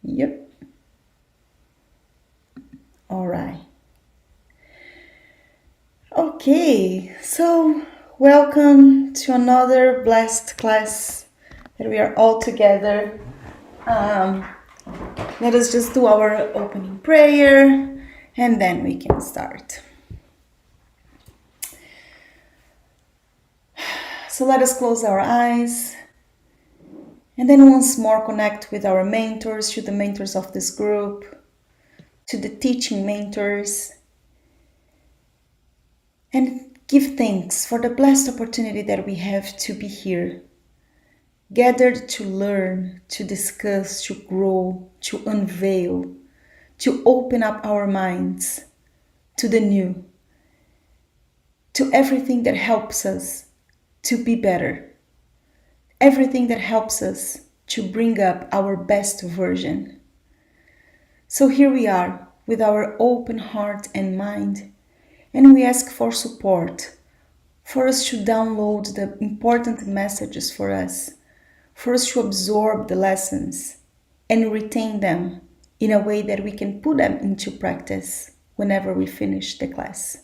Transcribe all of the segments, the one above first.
Yep. All right. Okay, so welcome to another blessed class that we are all together. Um, Let us just do our opening prayer and then we can start. So let us close our eyes and then once more connect with our mentors, to the mentors of this group, to the teaching mentors, and give thanks for the blessed opportunity that we have to be here, gathered to learn, to discuss, to grow, to unveil, to open up our minds to the new, to everything that helps us to be better, everything that helps us to bring up our best version. So here we are with our open heart and mind, and we ask for support, for us to download the important messages for us to absorb the lessons and retain them in a way that we can put them into practice whenever we finish the class.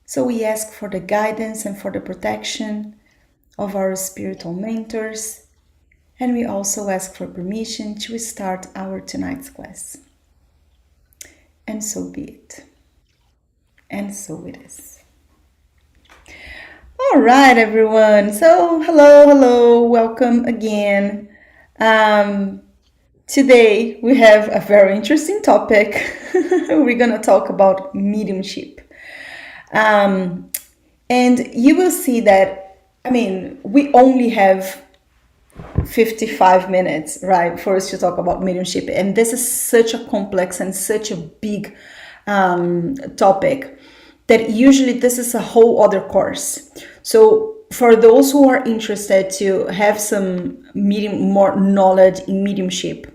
So we ask for the guidance and for the protection of our spiritual mentors, and we also ask for permission to start our tonight's class. And so be it. And so it is. All right, everyone. So, hello, welcome again. Today we have a very interesting topic. We're going to talk about mediumship. And you will see that, we only have 55 minutes, right, for us to talk about mediumship. And this is such a complex and such a big topic that usually this is a whole other course. So for those who are interested to have some more knowledge in mediumship,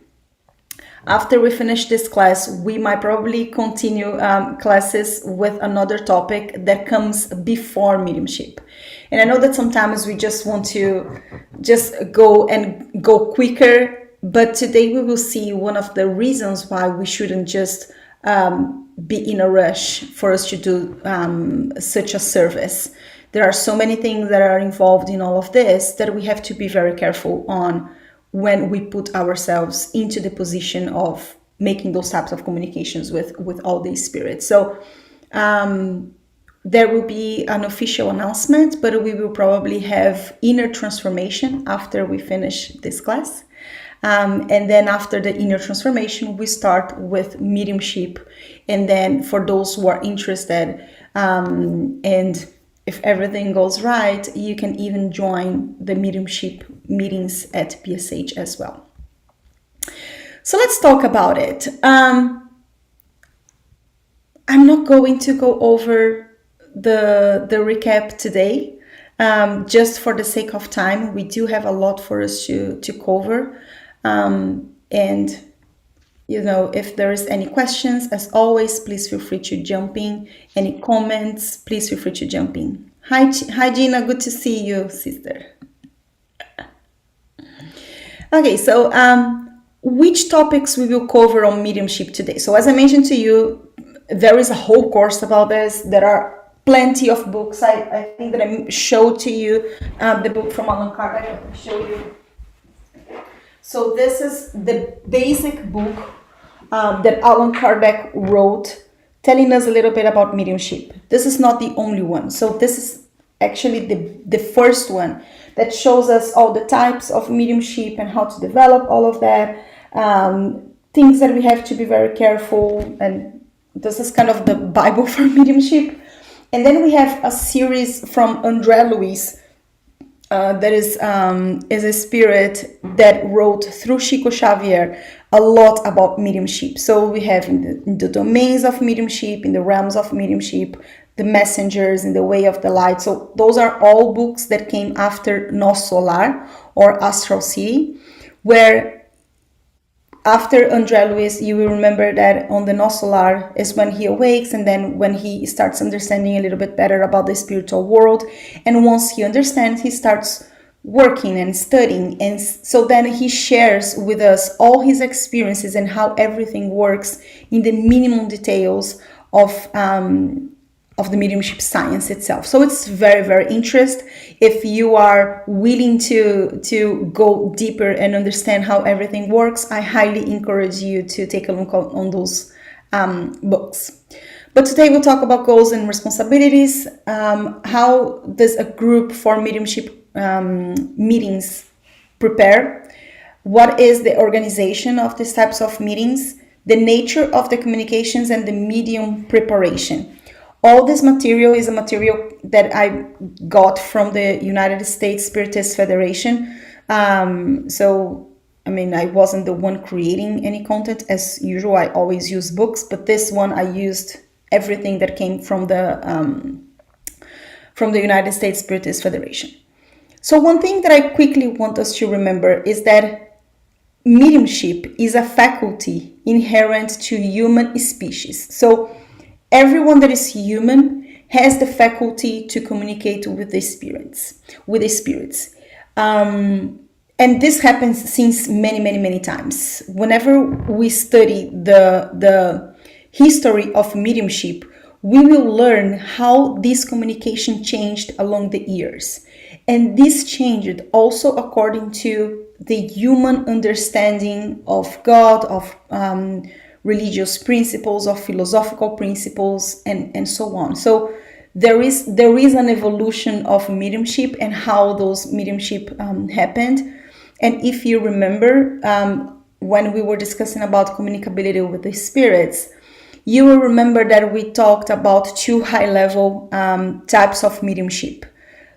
after we finish this class, we might probably continue classes with another topic that comes before mediumship. And I know that sometimes we just want to just go quicker, but today we will see one of the reasons why we shouldn't just be in a rush for us to do such a service. There are so many things that are involved in all of this that we have to be very careful on when we put ourselves into the position of making those types of communications with all these spirits. So there will be an official announcement, but we will probably have inner transformation after we finish this class. And then after the inner transformation, we start with mediumship. And then for those who are interested, and if everything goes right, you can even join the mediumship meetings at PSH as well. So let's talk about it. I'm not going to go over the recap today, just for the sake of time. We do have a lot for us to cover. And if there is any questions, as always, please feel free to jump in. Any comments, please feel free to jump in. Hi, Gina. Good to see you, sister. Okay, so which topics we will cover on mediumship today? So as I mentioned to you, there is a whole course about this. There are plenty of books. I think that I showed to you the book from Allan Kardec. I'll show you. So this is the basic book that Allan Kardec wrote, telling us a little bit about mediumship. This is not the only one. So this is actually the first one that shows us all the types of mediumship and how to develop all of that. Things that we have to be very careful. And this is kind of the Bible for mediumship. And then we have a series from André Luiz, that is a spirit that wrote through Chico Xavier a lot about mediumship. So we have in the domains of mediumship, in the realms of mediumship, the messengers, in the way of the light. So those are all books that came after Nos Solar or Astral City, where after André Luiz, you will remember that on the Nos Solar is when he awakes, and then when he starts understanding a little bit better about the spiritual world. And once he understands, he starts working and studying, and so then he shares with us all his experiences and how everything works in the minimum details of the mediumship science itself. So it's very, very interesting. If you are willing to go deeper and understand how everything works, I highly encourage you to take a look on those books. But today we'll talk about goals and responsibilities. How does a group for mediumship meetings prepare? What is the organization of these types of meetings? The nature of the communications and the medium preparation. All this material is a material that I got from the United States Spiritist Federation. So, I mean, I wasn't the one creating any content. As usual, I always use books, but this one I used everything that came from the United States Spiritist Federation. So one thing that I quickly want us to remember is that mediumship is a faculty inherent to human species. So everyone that is human has the faculty to communicate with the spirits, and this happens since many times. Whenever we study the history of mediumship, we will learn how this communication changed along the years. And this changed also according to the human understanding of God, of religious principles, of philosophical principles, and so on. So there is an evolution of mediumship and how those mediumship happened. And if you remember, when we were discussing about communicability with the spirits, you will remember that we talked about two high-level types of mediumship.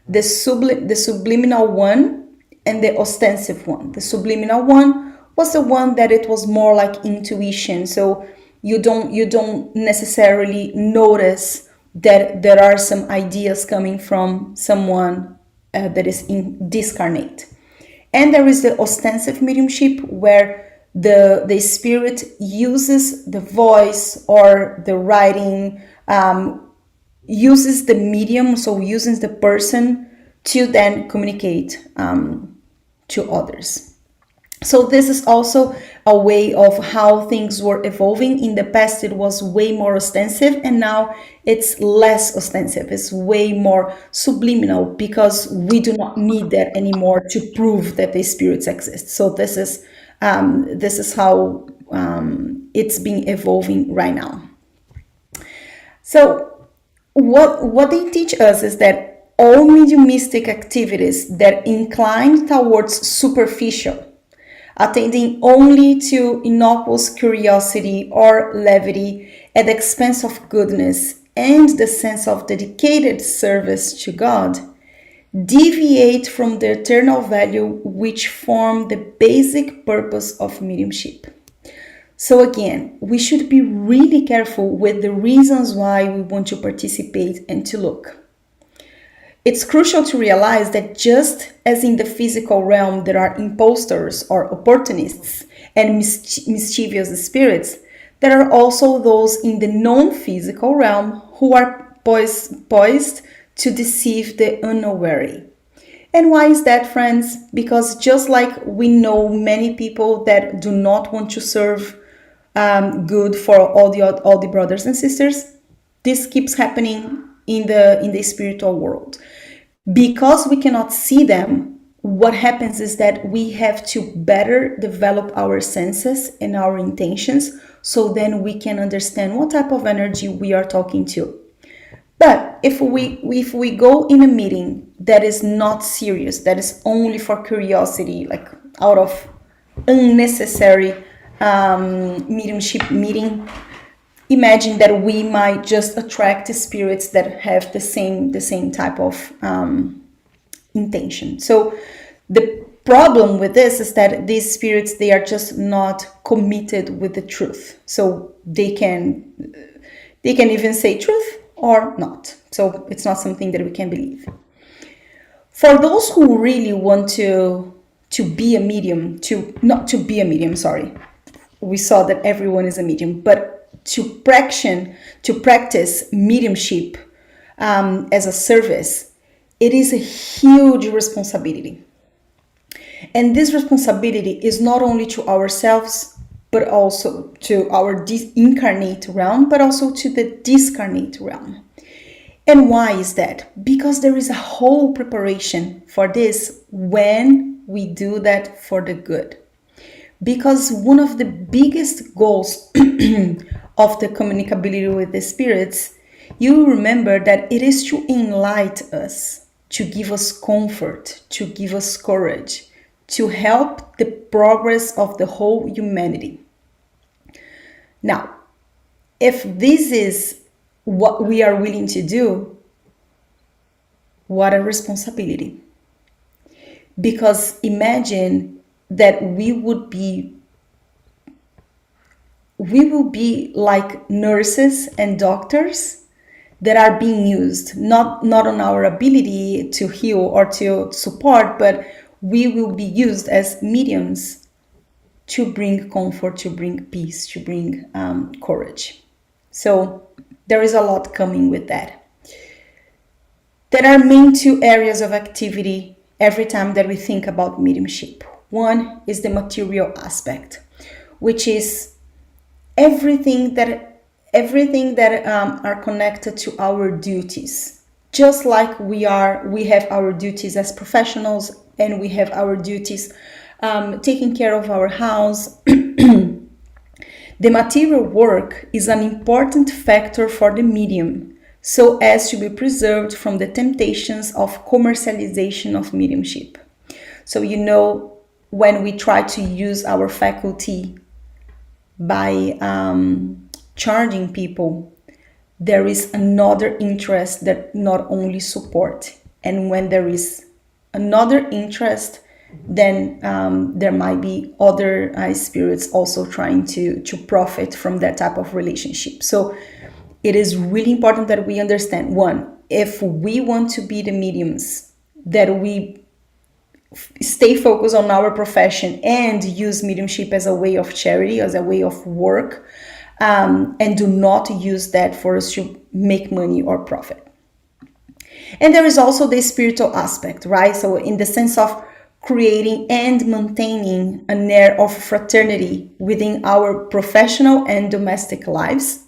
The subliminal one and the ostensive one. The subliminal one was the one that it was more like intuition. So you don't necessarily notice that there are some ideas coming from someone that is discarnate. And there is the ostensive mediumship, where the spirit uses the voice or the writing, uses the medium, so uses the person to then communicate to others. So this is also a way of how things were evolving. In the past, it was way more ostensive, and now it's less ostensive. It's way more subliminal, because we do not need that anymore to prove that the spirits exist. So this is how it's been evolving right now. So what they teach us is that all mediumistic activities that incline towards superficial, attending only to innocuous curiosity or levity at the expense of goodness and the sense of dedicated service to God, deviate from the eternal value which form the basic purpose of mediumship. So again, we should be really careful with the reasons why we want to participate and to look. It's crucial to realize that just as in the physical realm there are impostors or opportunists and mischievous spirits, there are also those in the non-physical realm who are poised to deceive the unaware. And why is that, friends? Because just like we know many people that do not want to serve good for all the brothers and sisters, this keeps happening in the spiritual world. Because we cannot see them, what happens is that we have to better develop our senses and our intentions, so then we can understand what type of energy we are talking to. But if we go in a meeting that is not serious, that is only for curiosity, like out of unnecessary mediumship meeting, imagine that we might just attract spirits that have the same type of intention. So the problem with this is that these spirits, they are just not committed with the truth. So they can even say truth or not. So it's not something that we can believe. For those who really want to be a medium, we saw that everyone is a medium, but to practice mediumship as a service, it is a huge responsibility. And this responsibility is not only to ourselves, but also to our incarnate realm, but also to the discarnate realm. And why is that? Because there is a whole preparation for this when we do that for the good. Because one of the biggest goals of the communicability with the spirits, you remember that it is to enlighten us, to give us comfort, to give us courage, to help the progress of the whole humanity. Now, if this is what we are willing to do, what a responsibility. Because imagine that we will be like nurses and doctors that are being used, not on our ability to heal or to support, but we will be used as mediums to bring comfort, to bring peace, to bring courage. So there is a lot coming with that. There are main two areas of activity every time that we think about mediumship. One is the material aspect, which is everything that are connected to our duties. Just like we have our duties as professionals, and we have our duties taking care of our house. The material work is an important factor for the medium, so as to be preserved from the temptations of commercialization of mediumship. So when we try to use our faculty by charging people, there is another interest that not only support. And when there is another interest, then there might be other spirits also trying to profit from that type of relationship. So it is really important that we understand, one, if we want to be the mediums, that we stay focused on our profession and use mediumship as a way of charity, as a way of work, and do not use that for us to make money or profit. And there is also the spiritual aspect, right? So in the sense of creating and maintaining an air of fraternity within our professional and domestic lives.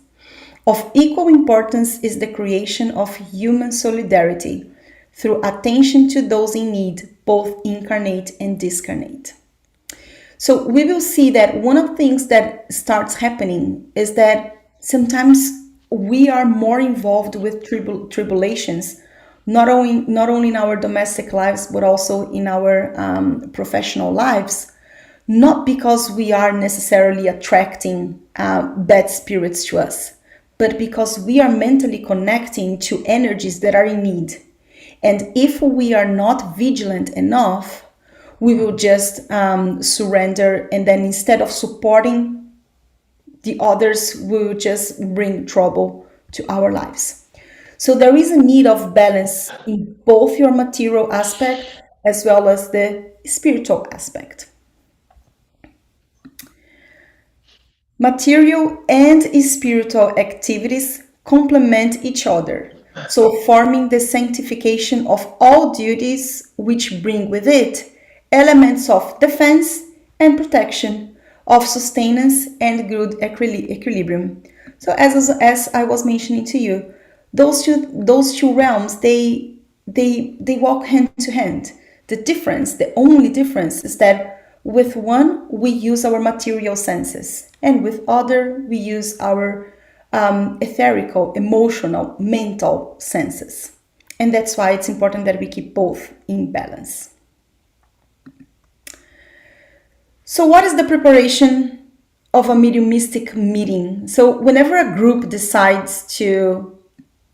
Of equal importance is the creation of human solidarity through attention to those in need, both incarnate and discarnate. So we will see that one of the things that starts happening is that sometimes we are more involved with tribulations, not only in our domestic lives, but also in our professional lives, not because we are necessarily attracting bad spirits to us, but because we are mentally connecting to energies that are in need. And if we are not vigilant enough, we will just surrender, and then instead of supporting the others, we will just bring trouble to our lives. So there is a need of balance in both your material aspect as well as the spiritual aspect. Material and spiritual activities complement each other, so forming the sanctification of all duties, which bring with it elements of defense and protection, of sustenance and good equilibrium. So as I was mentioning to you, those two realms, they walk hand to hand. The only difference is that with one we use our material senses, and with other we use our etherical, emotional, mental senses. And that's why it's important that we keep both in balance. So what is the preparation of a mediumistic meeting? So whenever a group decides to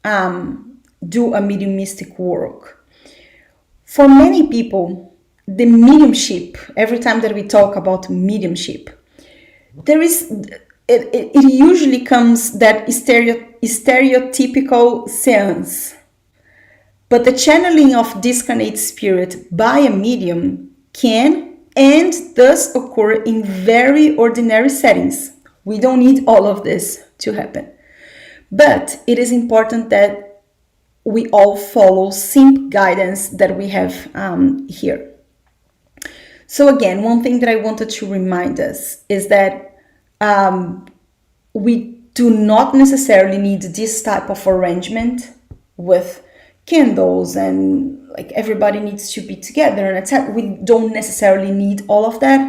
do a mediumistic work, for many people, the mediumship, every time that we talk about mediumship, it usually comes that stereotypical seance. But the channeling of discarnate spirit by a medium can and does occur in very ordinary settings. We don't need all of this to happen. But it is important that we all follow simple guidance that we have here. So again, one thing that I wanted to remind us is that we do not necessarily need this type of arrangement with candles and like everybody needs to be together and etc. We don't necessarily need all of that,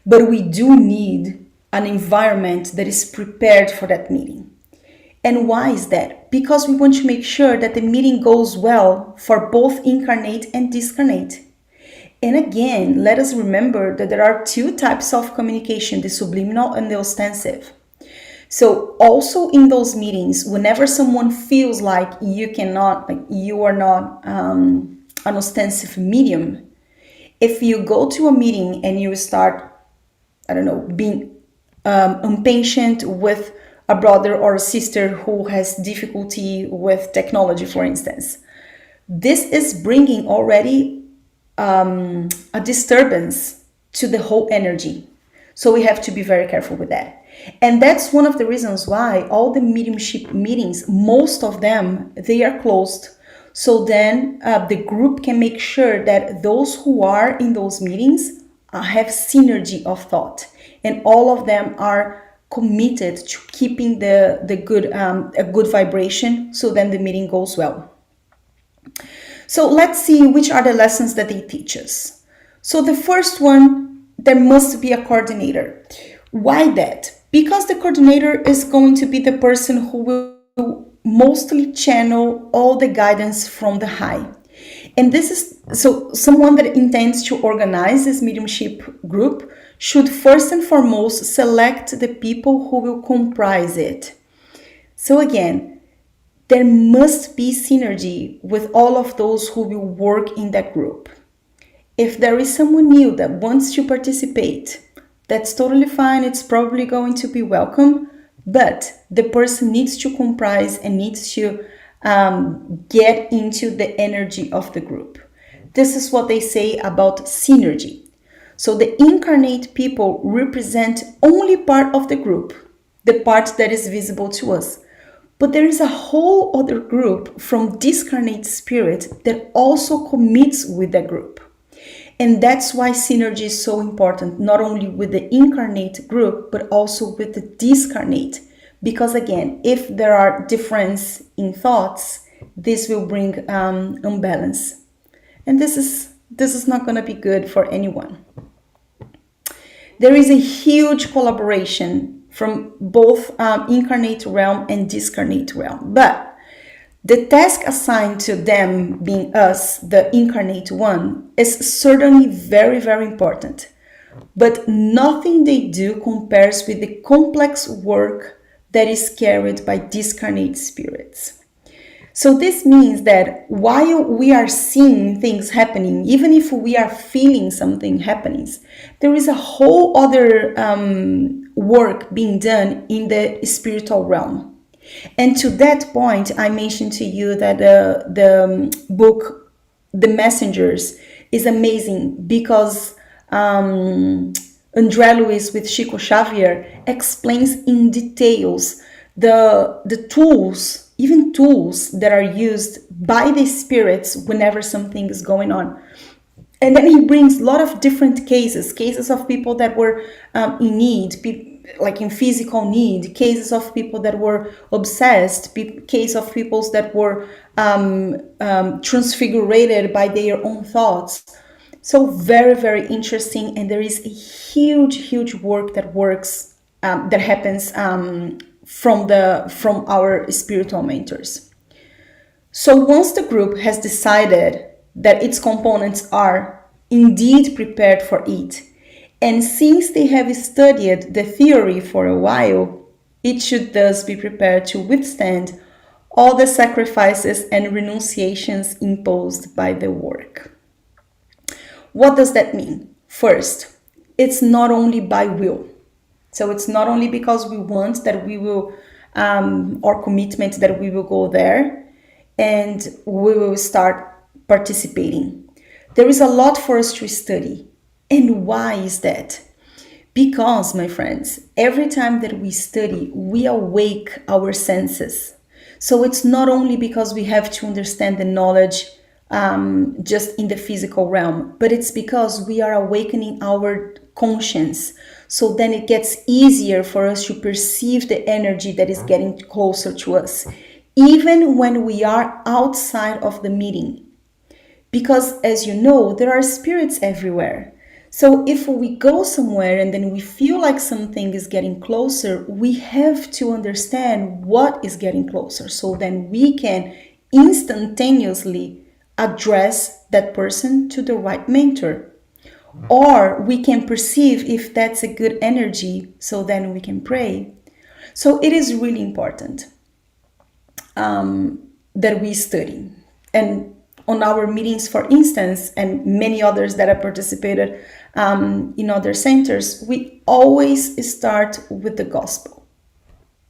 but we do need an environment that is prepared for that meeting. And why is that? Because we want to make sure that the meeting goes well for both incarnate and discarnate. And again, let us remember that there are two types of communication, the subliminal and the ostensive. So also in those meetings, whenever someone feels like you are not an ostensive medium, if you go to a meeting and you start, being impatient with a brother or a sister who has difficulty with technology, for instance, this is bringing already a disturbance to the whole energy. So we have to be very careful with that. And that's one of the reasons why all the mediumship meetings, most of them, they are closed. So then the group can make sure that those who are in those meetings have synergy of thought. And all of them are committed to keeping the good a good vibration, so then the meeting goes well. So let's see which are the lessons that they teach us. So the first one, there must be a coordinator. Why that? Because the coordinator is going to be the person who will mostly channel all the guidance from the high. And this is, so someone that intends to organize this mediumship group should first and foremost select the people who will comprise it. So again, there must be synergy with all of those who will work in that group. If there is someone new that wants to participate, that's totally fine. It's probably going to be welcome, but the person needs to comprise and needs to get into the energy of the group. This is what they say about synergy. So the incarnate people represent only part of the group, the part that is visible to us. But there is a whole other group from discarnate spirit that also commits with the group. And that's why synergy is so important, not only with the incarnate group, but also with the discarnate. Because again, if there are differences in thoughts, this will bring imbalance. And this is not going to be good for anyone. There is a huge collaboration from both incarnate realm and discarnate realm. But the task assigned to them, being us, the incarnate one, is certainly very, very important. But nothing they do compares with the complex work that is carried by discarnate spirits. So this means that while we are seeing things happening, even if we are feeling something happening, there is a whole other work being done in the spiritual realm. And to that point, I mentioned to you that the book, The Messengers, is amazing because André Luiz with Chico Xavier explains in details the tools, even tools that are used by the spirits whenever something is going on. And then he brings a lot of different cases of people that were in need, like in physical need, cases of people that were obsessed, case of people that were transfigurated by their own thoughts. So very, very interesting. And there is a huge work that happens from our spiritual mentors. So once the group has decided that its components are indeed prepared for it, and since they have studied the theory for a while, it should thus be prepared to withstand all the sacrifices and renunciations imposed by the work. What does that mean? First, it's not only by will. So it's not only because we want that we will, or commitment that we will go there and we will start participating. There is a lot for us to study. And why is that? Because, my friends, every time that we study, we awake our senses. So it's not only because we have to understand the knowledge just in the physical realm, but it's because we are awakening our conscience. So then it gets easier for us to perceive the energy that is getting closer to us, even when we are outside of the meeting. Because as you know, there are spirits everywhere. So if we go somewhere and then we feel like something is getting closer, we have to understand what is getting closer. So then we can instantaneously address that person to the right mentor. Or we can perceive if that's a good energy, so then we can pray. So it is really important that we study. And on our meetings, for instance, and many others that I participated in other centers, we always start with the gospel.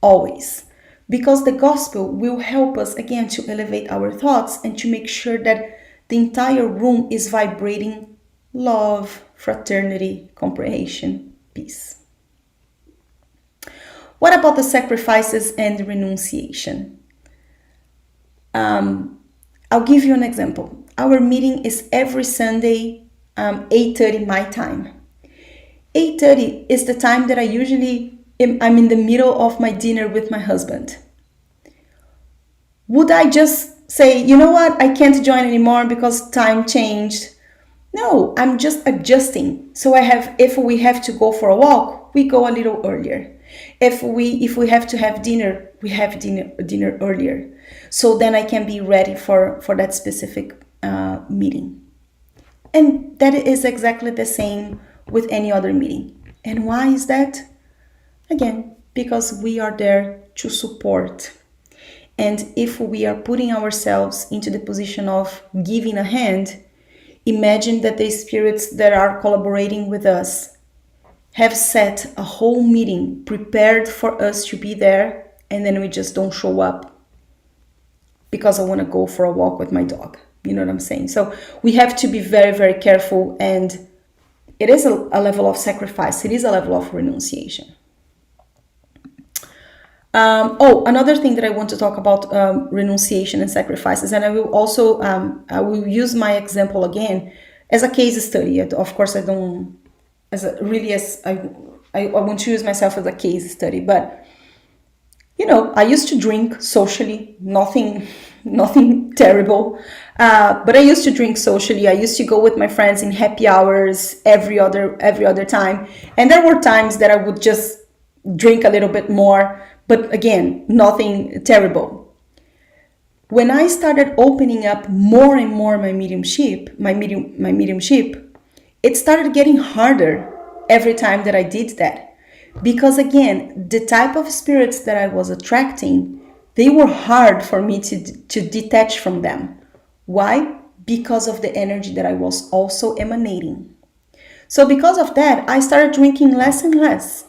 Always. Because the gospel will help us, again, to elevate our thoughts and to make sure that the entire room is vibrating love, fraternity, comprehension, peace. What about the sacrifices and renunciation? I'll give you an example. Our meeting is every Sunday, 8:30 my time. 8:30 is the time that I'm in the middle of my dinner with my husband. Would I just say, you know what, I can't join anymore because time changed? No, I'm just adjusting. So if we have to go for a walk, we go a little earlier. If we have to have dinner, we have dinner earlier. So then I can be ready for that specific meeting. And that is exactly the same with any other meeting. And why is that? Again, because we are there to support. And if we are putting ourselves into the position of giving a hand, imagine that the spirits that are collaborating with us have set a whole meeting prepared for us to be there, and then we just don't show up because I want to go for a walk with my dog. You know what I'm saying? So we have to be very, very careful, and it is a level of sacrifice. It is a level of renunciation. Another thing that I want to talk about, renunciation and sacrifices, and I will also I will use my example again as a case study. Of course, I don't I want to use myself as a case study, but I used to drink socially, nothing terrible, but I used to drink socially. I used to go with my friends in happy hours every other time, and there were times that I would just drink a little bit more, but again, nothing terrible. When I started opening up more and more my mediumship, it started getting harder every time that I did that. Because again, the type of spirits that I was attracting, they were hard for me to detach from them. Why? Because of the energy that I was also emanating. So because of that, I started drinking less and less.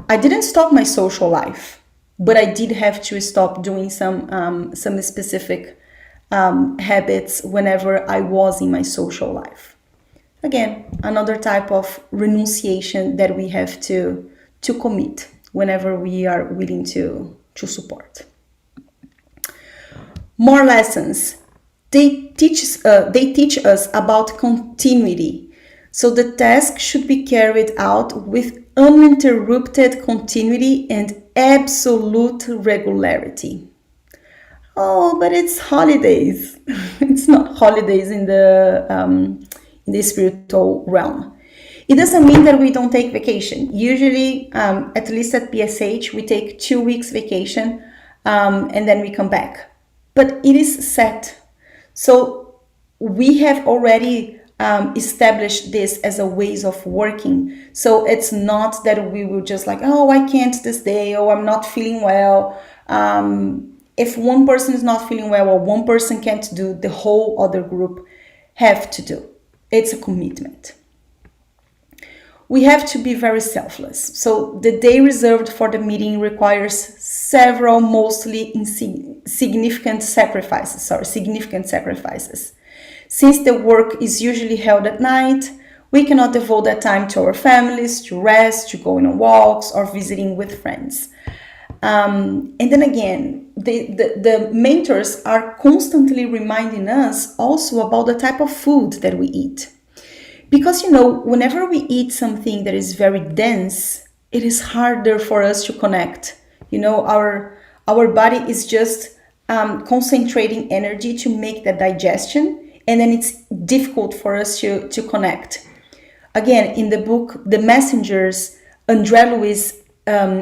I didn't stop my social life, but I did have to stop doing some specific habits whenever I was in my social life. Again, another type of renunciation that we have to commit whenever we are willing to support. More lessons. They teach us about continuity. So the task should be carried out with uninterrupted continuity and absolute regularity. Oh, but it's holidays. It's not holidays in the spiritual realm. It doesn't mean that we don't take vacation. Usually, at least at PSH, we take 2 weeks vacation and then we come back. But it is set. So we have already established this as a ways of working. So it's not that we will just like, oh, I can't this day, or I'm not feeling well. If one person is not feeling well or one person can't do, the whole other group have to do. It's a commitment. We have to be very selfless. So the day reserved for the meeting requires several mostly significant sacrifices. Since the work is usually held at night, we cannot devote that time to our families, to rest, to going on walks, or visiting with friends. And then again, the mentors are constantly reminding us also about the type of food that we eat. Because, whenever we eat something that is very dense, it is harder for us to connect. Our body is just concentrating energy to make the digestion, and then it's difficult for us to connect. Again, in the book, The Messengers, André Luiz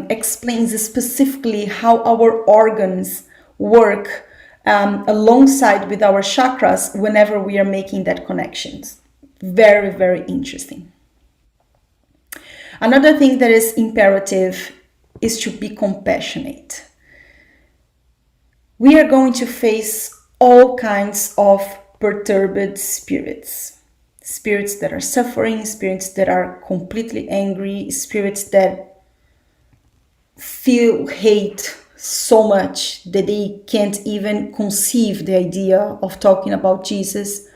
explains specifically how our organs work alongside with our chakras whenever we are making that connections. Very, very interesting. Another thing that is imperative is to be compassionate. We are going to face all kinds of perturbed spirits. Spirits that are suffering, spirits that are completely angry, spirits that feel hate so much that they can't even conceive the idea of talking about Jesus.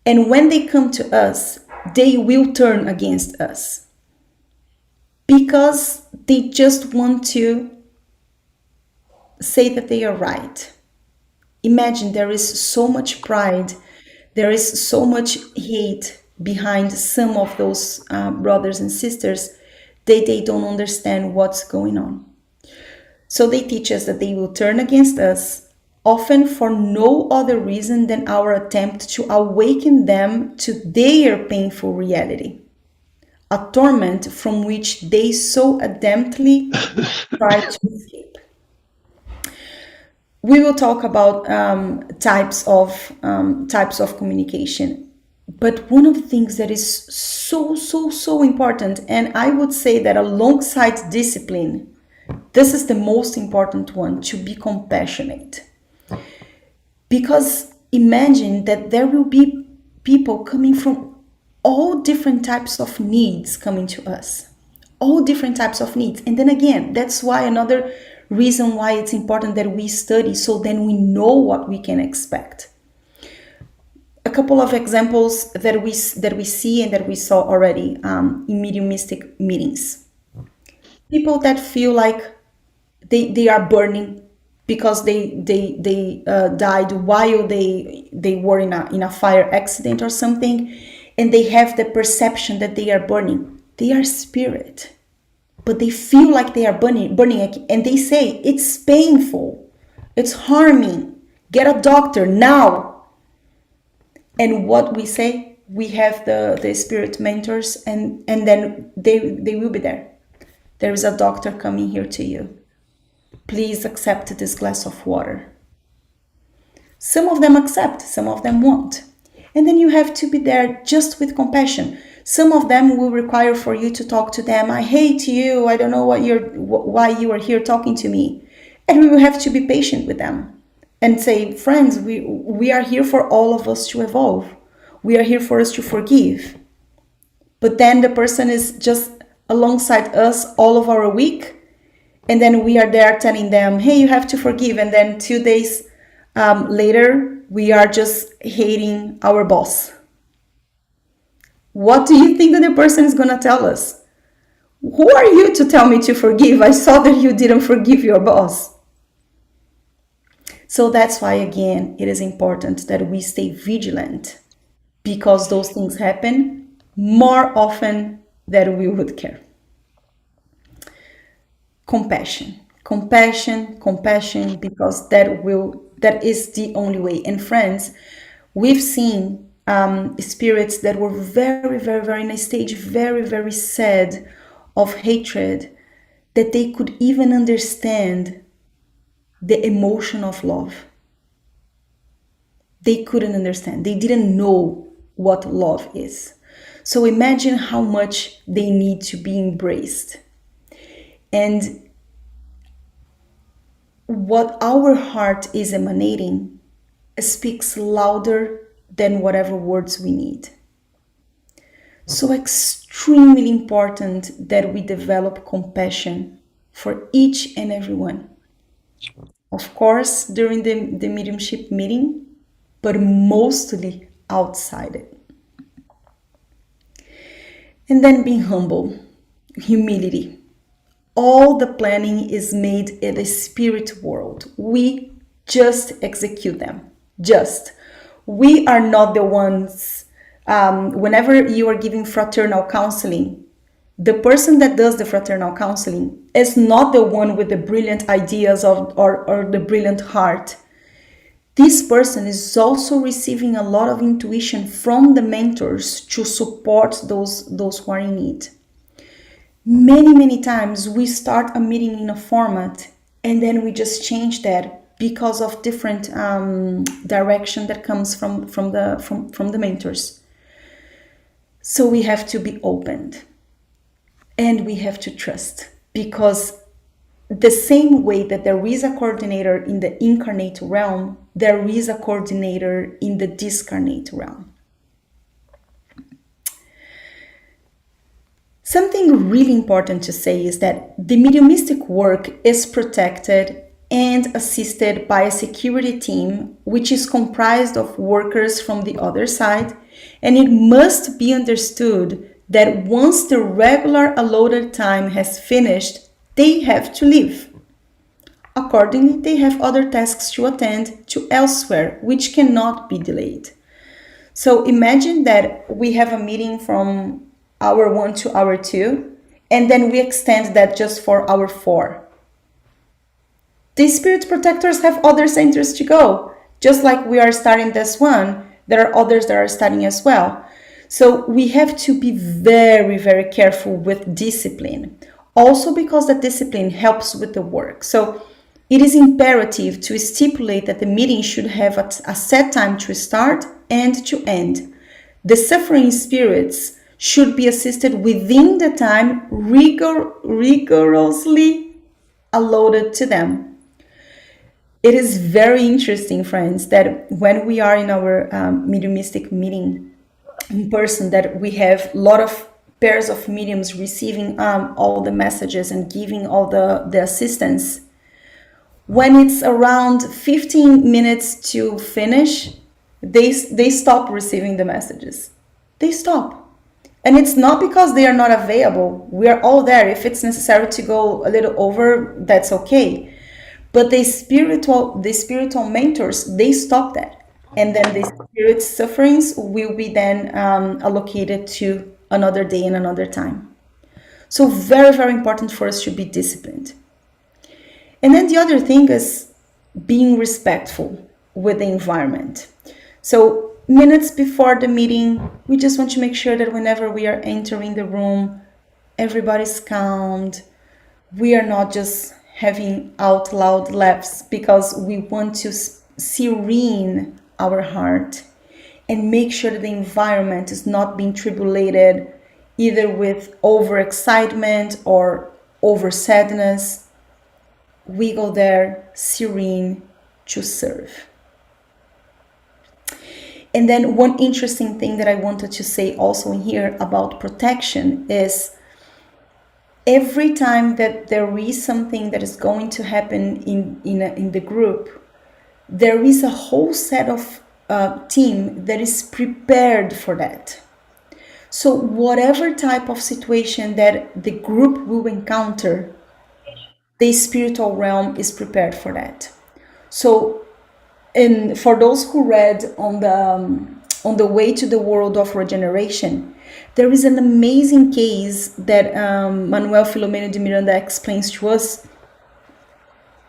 And when they come to us, they will turn against us because they just want to say that they are right. Imagine, there is so much pride, there is so much hate behind some of those brothers and sisters that they don't understand what's going on. So they teach us that they will turn against us, often for no other reason than our attempt to awaken them to their painful reality, a torment from which they so adeptly try to escape. We will talk about types of communication, but one of the things that is so important, and I would say that alongside discipline, this is the most important one, to be compassionate. Because imagine that there will be people coming from all different types of needs coming to us, all different types of needs. And then again, that's why another reason why it's important that we study, so then we know what we can expect. A couple of examples that we see and that we saw already in mediumistic meetings. People that feel like they are burning because they died while they were in a fire accident or something, and they have the perception that they are burning. They are spirit, but they feel like they are burning, and they say it's painful, it's harming, get a doctor now. And what we say, we have the spirit mentors, and then they will be there. There is a doctor coming here to you. Please accept this glass of water. Some of them accept, some of them won't. And then you have to be there just with compassion. Some of them will require for you to talk to them. I hate you. I don't know why you are here talking to me. And we will have to be patient with them and say, friends, we are here for all of us to evolve. We are here for us to forgive. But then the person is just alongside us all of our week. And then we are there telling them, hey, you have to forgive. And then 2 days later, we are just hating our boss. What do you think that the person is going to tell us? Who are you to tell me to forgive? I saw that you didn't forgive your boss. So that's why, again, it is important that we stay vigilant, because those things happen more often than we would care. Compassion, because that is the only way. And friends, we've seen spirits that were very, very, very in a stage, very, very sad of hatred, that they could even understand the emotion of love. They couldn't understand. They didn't know what love is. So imagine how much they need to be embraced. And what our heart is emanating speaks louder than whatever words we need. So extremely important that we develop compassion for each and every one. Of course, during the mediumship meeting, but mostly outside it. And then being humble, humility. All the planning is made in the spirit world. We just execute them. Just. We are not the ones. Whenever you are giving fraternal counseling, the person that does the fraternal counseling is not the one with the brilliant ideas or the brilliant heart. This person is also receiving a lot of intuition from the mentors to support those who are in need. Many times we start a meeting in a format and then we just change that because of different direction that comes from the mentors. So we have to be opened and we have to trust, because the same way that there is a coordinator in the incarnate realm, there is a coordinator in the discarnate realm. Something really important to say is that the mediumistic work is protected and assisted by a security team, which is comprised of workers from the other side, and it must be understood that once the regular allotted time has finished, they have to leave. Accordingly, they have other tasks to attend to elsewhere, which cannot be delayed. So imagine that we have a meeting from hour 1 to hour 2, and then we extend that just for hour 4. The spirit protectors have other centers to go. Just like we are starting this one, there are others that are starting as well. So we have to be very careful with discipline. Also because the discipline helps with the work. So it is imperative to stipulate that the meeting should have a set time to start and to end. The suffering spirits should be assisted within the time rigorously allotted to them. It is very interesting, friends, that when we are in our mediumistic meeting in person, that we have a lot of pairs of mediums receiving all the messages and giving all the assistance. When it's around 15 minutes to finish, they stop receiving the messages. They stop. And it's not because they are not available. We are all there. If it's necessary to go a little over, that's okay. But the spiritual mentors, they stop that. And then the spirit sufferings will be then allocated to another day and another time. So very important for us to be disciplined. And then the other thing is being respectful with the environment. So minutes before the meeting, we just want to make sure that whenever we are entering the room, everybody's calmed. We are not just having out loud laughs, because we want to serene our heart and make sure that the environment is not being tribulated either with overexcitement or over sadness. We go there serene to serve. And then one interesting thing that I wanted to say also in here about protection is every time that there is something that is going to happen in the group, there is a whole set of team that is prepared for that. So whatever type of situation that the group will encounter, the spiritual realm is prepared for that. So, and for those who read on the way to the world of regeneration, there is an amazing case that Manuel Filomeno de Miranda explains to us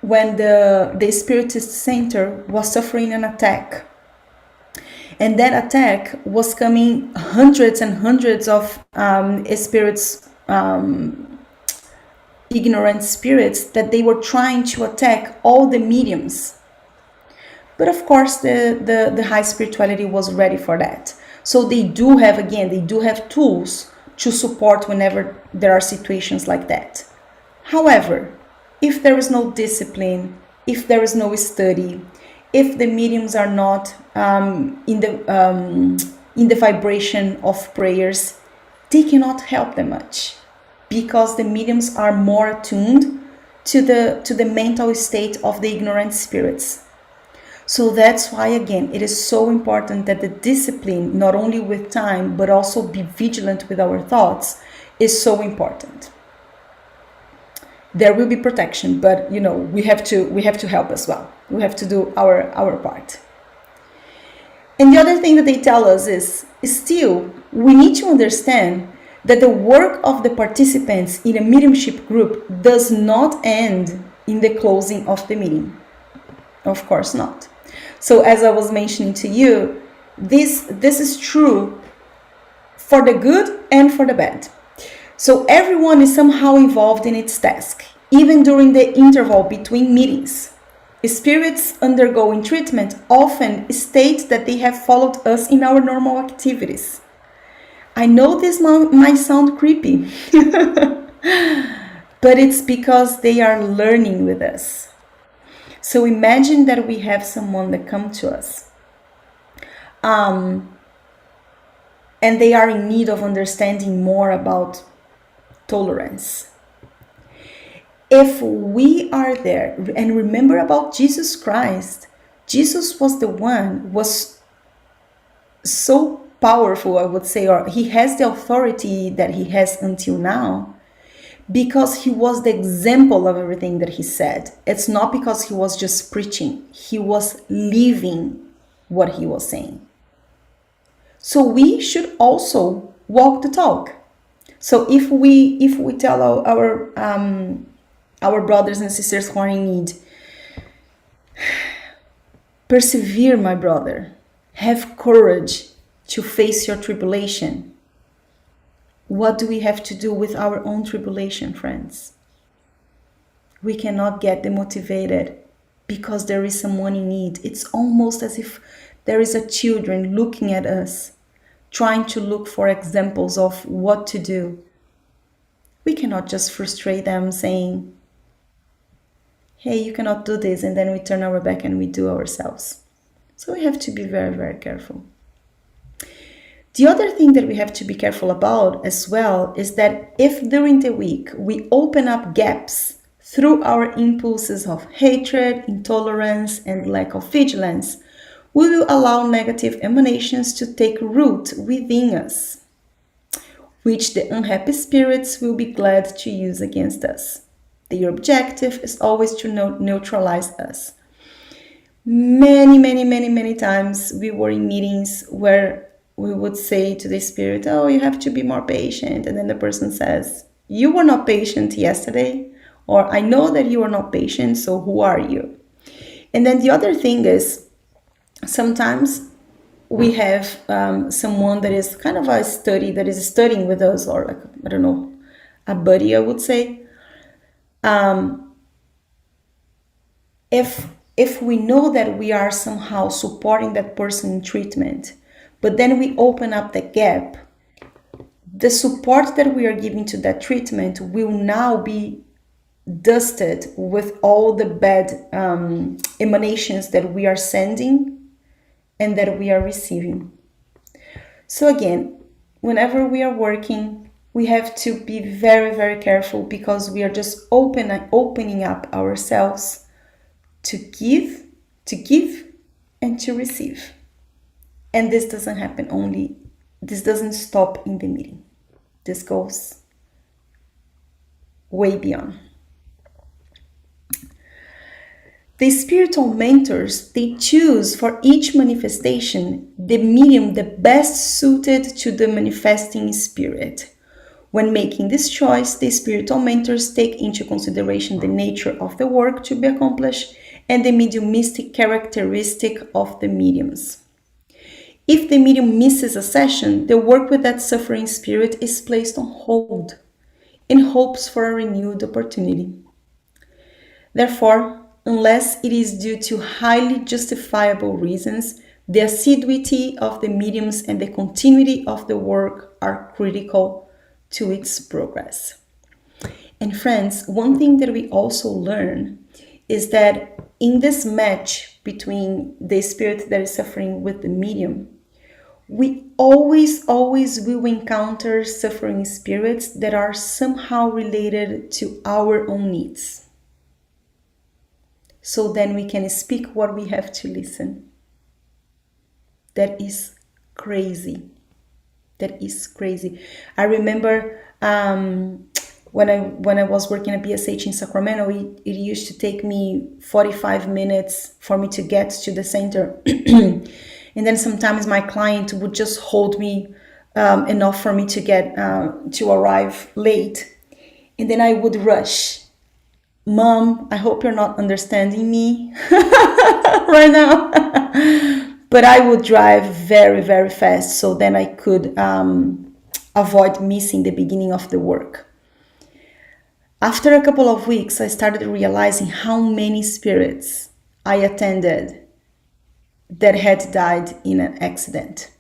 when the Spiritist Center was suffering an attack. And that attack was coming hundreds and hundreds of spirits, ignorant spirits, that they were trying to attack all the mediums. But of course, the high spirituality was ready for that. So they do have tools to support whenever there are situations like that. However, if there is no discipline, if there is no study, if the mediums are not in the vibration of prayers, they cannot help them much, because the mediums are more attuned to the mental state of the ignorant spirits. So that's why, again, it is so important that the discipline, not only with time, but also be vigilant with our thoughts, is so important. there will be protection, but we have to help as well. We have to do our part. And the other thing that they tell us is still we need to understand that the work of the participants in a mediumship group does not end in the closing of the meeting. Of course not. So as I was mentioning to you, this is true for the good and for the bad. So everyone is somehow involved in its task, even during the interval between meetings. Spirits undergoing treatment often state that they have followed us in our normal activities. I know this might sound creepy, but it's because they are learning with us. So imagine that we have someone that comes to us, and they are in need of understanding more about tolerance. If we are there, and remember about Jesus Christ, Jesus was the one, was so powerful, I would say, or he has the authority that he has until now, because he was the example of everything that he said. It's not because he was just preaching, he was living what he was saying. So we should also walk the talk. So if we tell our brothers and sisters who are in need, persevere, my brother, have courage to face your tribulation. What do we have to do with our own tribulation, friends? We cannot get demotivated because there is someone in need. It's almost as if there is a children looking at us, trying to look for examples of what to do. We cannot just frustrate them saying, hey, you cannot do this, and then we turn our back and we do ourselves. So we have to be very, very careful. The other thing that we have to be careful about as well is that if during the week we open up gaps through our impulses of hatred, intolerance, and lack of vigilance, we will allow negative emanations to take root within us, which the unhappy spirits will be glad to use against us. Their objective is always to neutralize us. Many times we were in meetings where we would say to the spirit, oh, you have to be more patient. And then the person says, you were not patient yesterday, or I know that you are not patient, so who are you? And then the other thing is, sometimes we have someone that is kind of a study that is studying with us, or like, I don't know, a buddy, I would say. If we know that we are somehow supporting that person in treatment, but then we open up the gap, the support that we are giving to that treatment will now be dusted with all the bad emanations that we are sending and that we are receiving. So again, whenever we are working, we have to be very, very careful, because we are just opening up ourselves to give and to receive. And this doesn't happen this doesn't stop in the meeting. This goes way beyond. The spiritual mentors, they choose for each manifestation the medium the best suited to the manifesting spirit. When making this choice, the spiritual mentors take into consideration the nature of the work to be accomplished and the mediumistic characteristic of the mediums. If the medium misses a session, the work with that suffering spirit is placed on hold in hopes for a renewed opportunity. Therefore, unless it is due to highly justifiable reasons, the assiduity of the mediums and the continuity of the work are critical to its progress. And friends, one thing that we also learn is that in this match between the spirit that is suffering with the medium, we always will encounter suffering spirits that are somehow related to our own needs. So then we can speak what we have to listen. That is crazy. That is crazy. I remember when I was working at BSH in Sacramento, it used to take me 45 minutes for me to get to the center. And then sometimes my client would just hold me enough for me to get to arrive late. And then I would rush. Mom, I hope you're not understanding me right now. But I would drive very, very fast so then I could avoid missing the beginning of the work. After a couple of weeks, I started realizing how many spirits I attended that had died in an accident.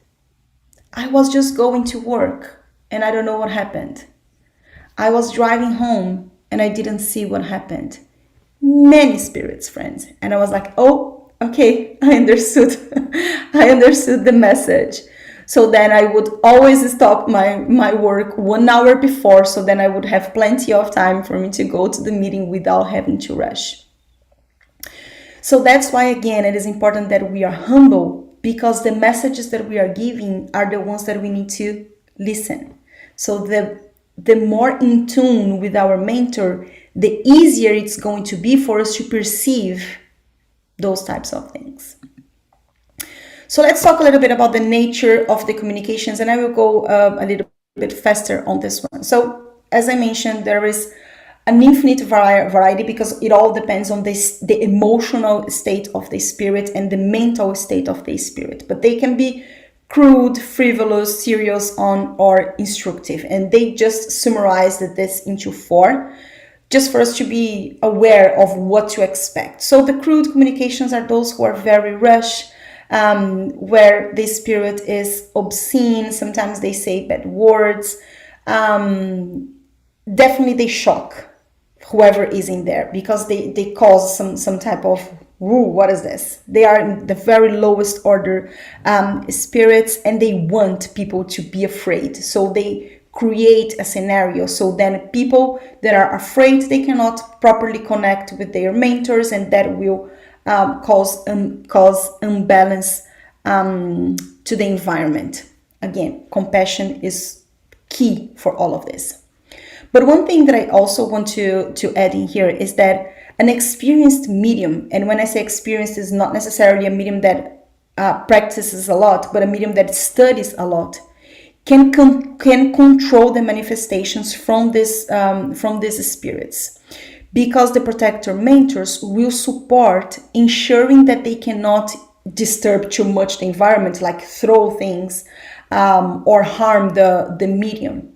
I was just going to work and I don't know what happened. I was driving home and I didn't see what happened. Many spirits, friends. And I was like, oh, okay, I understood. I understood the message. So then I would always stop my work 1 hour before, so then I would have plenty of time for me to go to the meeting without having to rush. So that's why, again, it is important that we are humble, because the messages that we are giving are the ones that we need to listen. So the more in tune with our mentor, the easier it's going to be for us to perceive those types of things. So let's talk a little bit about the nature of the communications, and I will go a little bit faster on this one. So as I mentioned, there is an infinite variety because it all depends on the emotional state of the spirit and the mental state of the spirit. But they can be crude, frivolous, serious, or instructive. And they just summarized this into 4, just for us to be aware of what to expect. So the crude communications are those who are very rushed, where the spirit is obscene. Sometimes they say bad words. Definitely they shock whoever is in there, because they cause some type of, ooh, what is this? They are the very lowest order spirits, and they want people to be afraid. So they create a scenario. So then people that are afraid, they cannot properly connect with their mentors, and that will cause imbalance to the environment. Again, compassion is key for all of this. But one thing that I also want to add in here is that an experienced medium, and when I say experienced, is not necessarily a medium that practices a lot, but a medium that studies a lot, can control the manifestations from these spirits, because the protector mentors will support ensuring that they cannot disturb too much the environment, like throw things or harm the medium.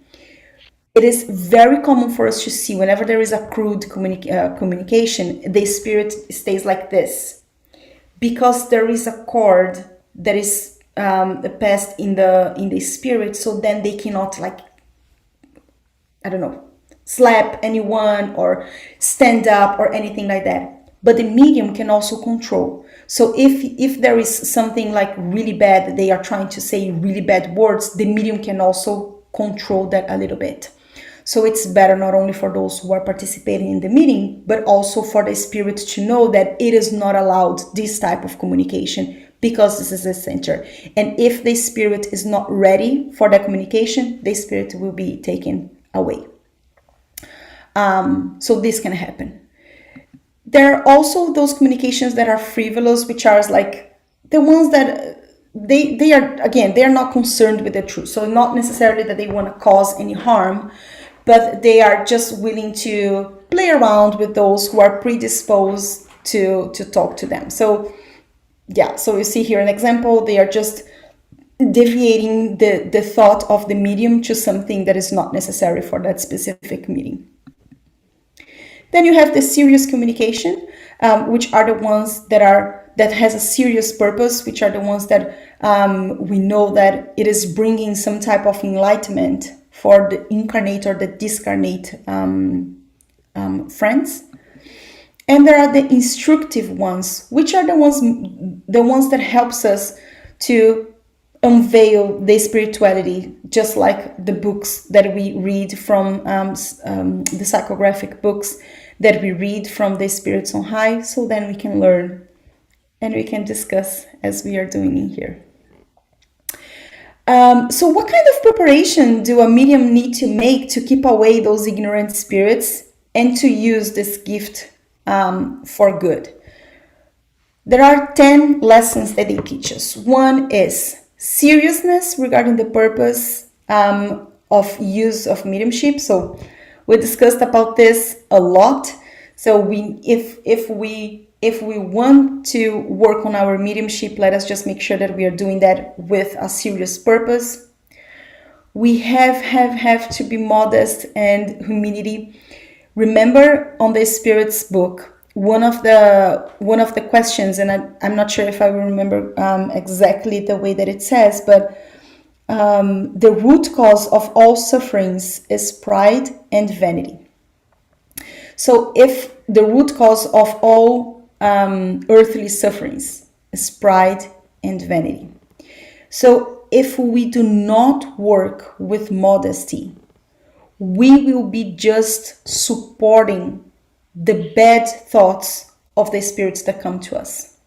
It is very common for us to see whenever there is a crude communication, the spirit stays like this, because there is a cord that is passed in the spirit, so then they cannot, like, I don't know, slap anyone or stand up or anything like that. But the medium can also control. So if there is something like really bad, they are trying to say really bad words, the medium can also control that a little bit. So it's better not only for those who are participating in the meeting, but also for the spirit to know that it is not allowed this type of communication, because this is a center. And if the spirit is not ready for that communication, the spirit will be taken away. So this can happen. There are also those communications that are frivolous, which are like the ones that they are not concerned with the truth. So not necessarily that they want to cause any harm, but they are just willing to play around with those who are predisposed to talk to them. So yeah, so you see here an example. They are just deviating the thought of the medium to something that is not necessary for that specific meeting. Then you have the serious communication, which are the ones that has a serious purpose, which are the ones that we know that it is bringing some type of enlightenment for the incarnate or the discarnate friends. And there are the instructive ones, which are the ones that helps us to unveil the spirituality, just like the books that we read from the psychographic books that we read from the spirits on high, so then we can learn and we can discuss as we are doing in here. So what kind of preparation do a medium need to make to keep away those ignorant spirits and to use this gift for good? There are 10 lessons that they teach us. One is seriousness regarding the purpose of use of mediumship. So we discussed about this a lot. So if we want to work on our mediumship, let us just make sure that we are doing that with a serious purpose. We have to be modest and humility. Remember, on the Spirit's book, one of the questions, and I'm not sure if I will remember exactly the way that it says, but the root cause of all sufferings is pride and vanity. So if the root cause of all earthly sufferings is pride and vanity, so if we do not work with modesty, we will be just supporting the bad thoughts of the spirits that come to us.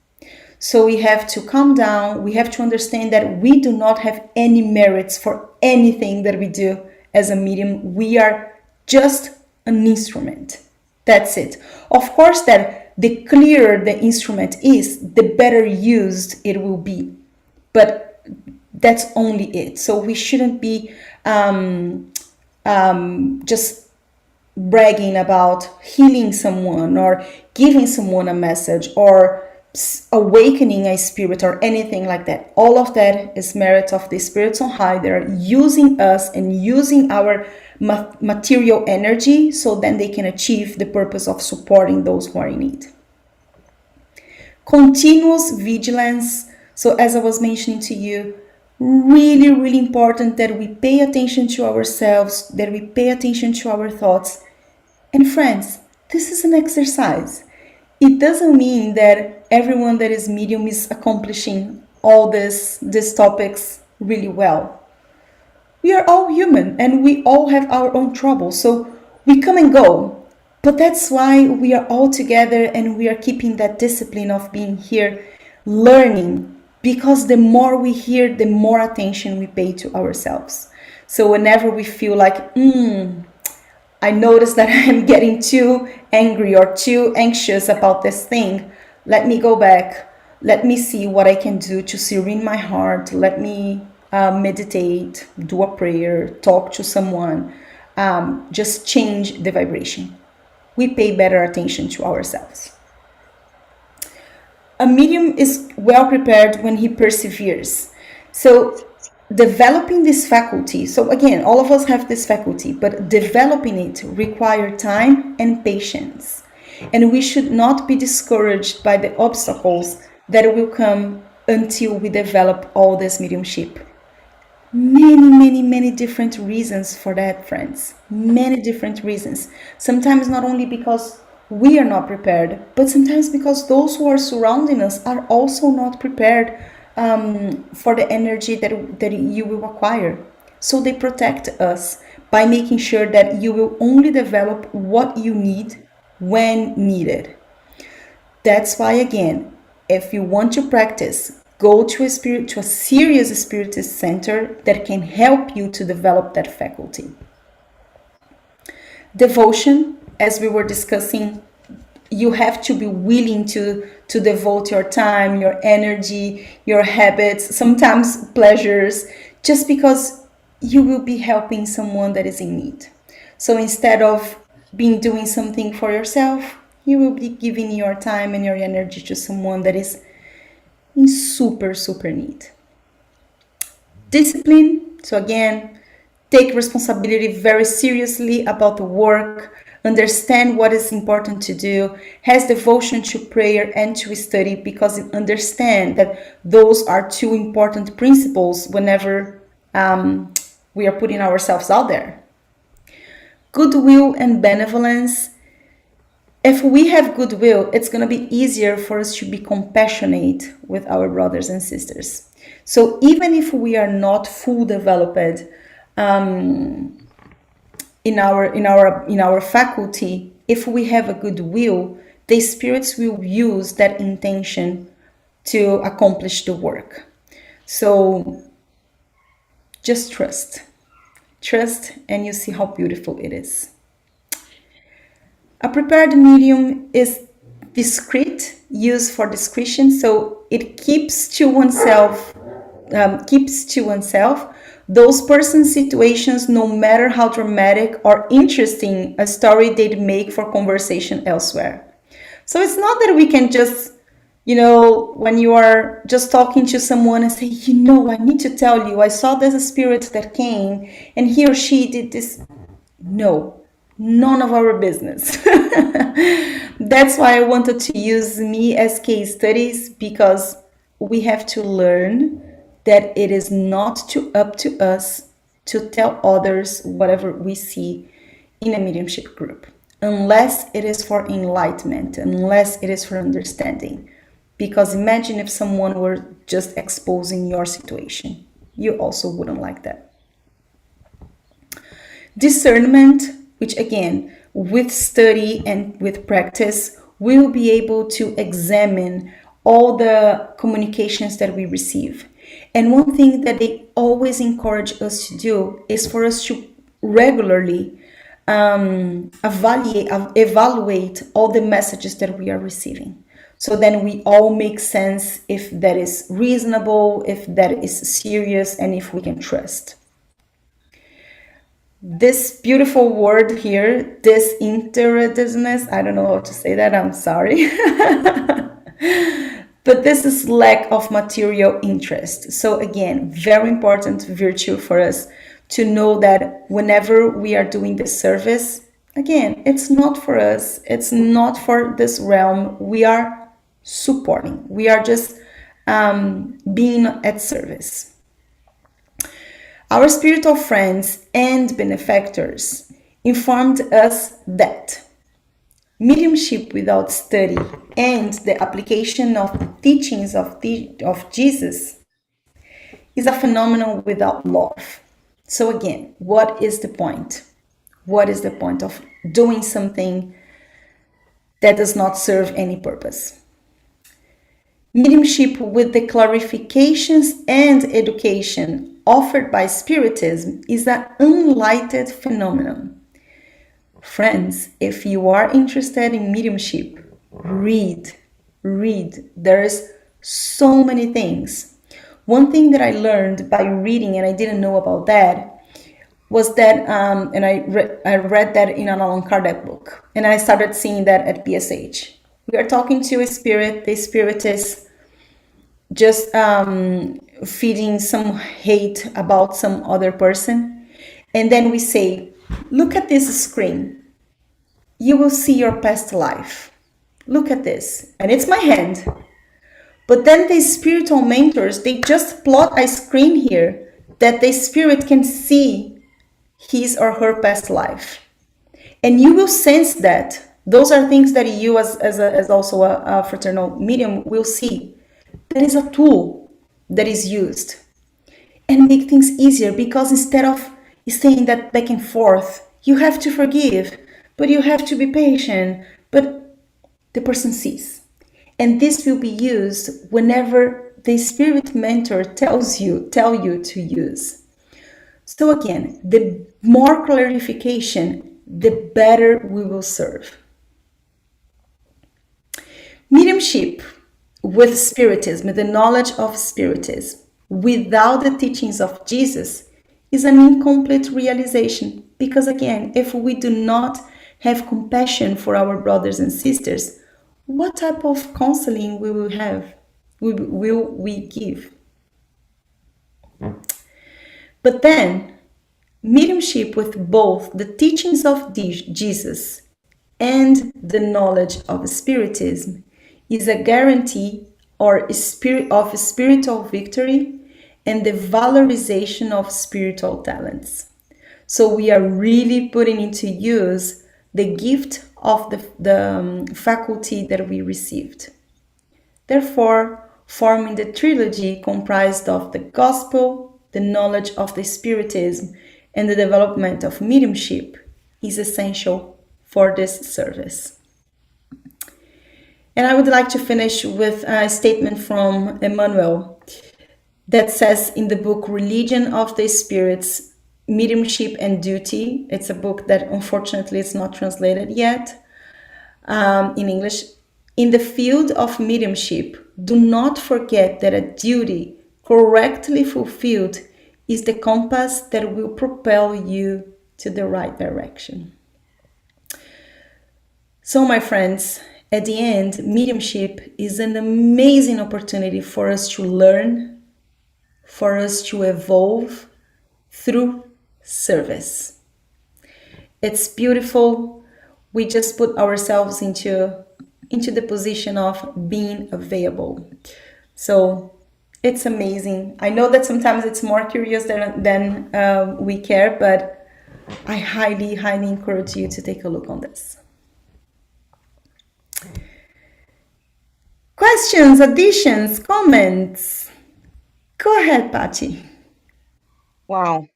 So we have to calm down. We have to understand that we do not have any merits for anything that we do as a medium. We are just an instrument. That's it. Of course, that the clearer the instrument is, the better used it will be. But that's only it. So we shouldn't be just bragging about healing someone or giving someone a message or awakening a spirit or anything like that. All of that is merit of the spirits on high. They're using us and using our material energy so then they can achieve the purpose of supporting those who are in need. Continuous vigilance. So as I was mentioning to you, really important that we pay attention to ourselves, that we pay attention to our thoughts. And friends, this is an exercise. It doesn't mean that everyone that is medium is accomplishing all these topics really well. We are all human and we all have our own troubles. So we come and go. But that's why we are all together and we are keeping that discipline of being here, learning. Because the more we hear, the more attention we pay to ourselves. So whenever we feel like, I notice that I'm getting too angry or too anxious about this thing, let me go back. Let me see what I can do to serene my heart. Let me meditate, do a prayer, talk to someone, just change the vibration. We pay better attention to ourselves. A medium is well prepared when he perseveres. So developing this faculty, so again, all of us have this faculty, but developing it requires time and patience. And we should not be discouraged by the obstacles that will come until we develop all this mediumship. Many different reasons for that, friends. Many different reasons. Sometimes not only because we are not prepared, but sometimes because those who are surrounding us are also not prepared for the energy that you will acquire. So they protect us by making sure that you will only develop what you need when needed. That's why, again, if you want to practice, go to a serious spiritist center that can help you to develop that faculty. Devotion, as we were discussing, you have to be willing to devote your time, your energy, your habits, sometimes pleasures, just because you will be helping someone that is in need. So instead of doing something for yourself, you will be giving your time and your energy to someone that is in super need. Discipline. So again, take responsibility very seriously about the work, understand what is important to do, has devotion to prayer and to study, because you understand that those are two important principles whenever we are putting ourselves out there. Goodwill and benevolence. If we have goodwill, it's going to be easier for us to be compassionate with our brothers and sisters. So even if we are not full developed in our faculty, if we have a goodwill, the spirits will use that intention to accomplish the work. So Just trust. Trust, and you see how beautiful it is. A prepared medium is discreet, used for discretion, so it keeps to oneself those persons' situations, no matter how dramatic or interesting a story they'd make for conversation elsewhere. So it's not that we can just, when you are just talking to someone and say, I need to tell you, I saw there's a spirit that came and he or she did this. No, none of our business. That's why I wanted to use me as case studies, because we have to learn that it is not up to us to tell others whatever we see in a mediumship group, unless it is for enlightenment, unless it is for understanding. Because imagine if someone were just exposing your situation. You also wouldn't like that. Discernment, which again, with study and with practice, we'll be able to examine all the communications that we receive. And one thing that they always encourage us to do is for us to regularly evaluate all the messages that we are receiving. So then we all make sense if that is reasonable, if that is serious, and if we can trust. This beautiful word here, disinterestedness, I don't know how to say that, I'm sorry. But this is lack of material interest. So again, very important virtue for us to know that whenever we are doing this service, again, it's not for us, it's not for this realm. We are supporting, we are just being at service. Our spiritual friends and benefactors informed us that mediumship without study and the application of the teachings of Jesus is a phenomenon without love. So again, what is the point? What is the point of doing something that does not serve any purpose? Mediumship with the clarifications and education offered by Spiritism is an unlighted phenomenon. Friends, if you are interested in mediumship, read. There's so many things. One thing that I learned by reading, and I didn't know about that, was that, and I read that in an Allan Kardec book, and I started seeing that at PSH. We are talking to a spirit, the spirit is just feeding some hate about some other person, and then we say, look at this screen. You will see your past life. Look at this. And it's my hand. But then the spiritual mentors, they just plot a screen here that the spirit can see his or her past life. And you will sense that. Those are things that you as also a fraternal medium will see. That is a tool that is used. And make things easier, because instead of saying that back and forth, you have to forgive, but you have to be patient, but the person sees. And this will be used whenever the spirit mentor tell you to use. So again, the more clarification, the better we will serve. Mediumship with Spiritism, the knowledge of Spiritism, without the teachings of Jesus, is an incomplete realization. Because again, if we do not have compassion for our brothers and sisters, what type of counseling we will have? Will we give? But then, mediumship with both the teachings of Jesus and the knowledge of Spiritism is a guarantee of spiritual victory and the valorization of spiritual talents. So we are really putting into use the gift of the faculty that we received. Therefore, forming the trilogy comprised of the gospel, the knowledge of the Spiritism, and the development of mediumship is essential for this service. And I would like to finish with a statement from Emmanuel. that says in the book Religion of the Spirits, Mediumship and Duty. It's a book that unfortunately is not translated yet in English. In the field of mediumship, do not forget that a duty correctly fulfilled is the compass that will propel you to the right direction. So, my friends, at the end, mediumship is an amazing opportunity for us to learn, for us to evolve through service. It's beautiful. We just put ourselves into the position of being available. So it's amazing. I know that sometimes it's more curious than we care, but I highly, highly encourage you to take a look on this. Questions, additions, comments? Go ahead, Patty. Wow.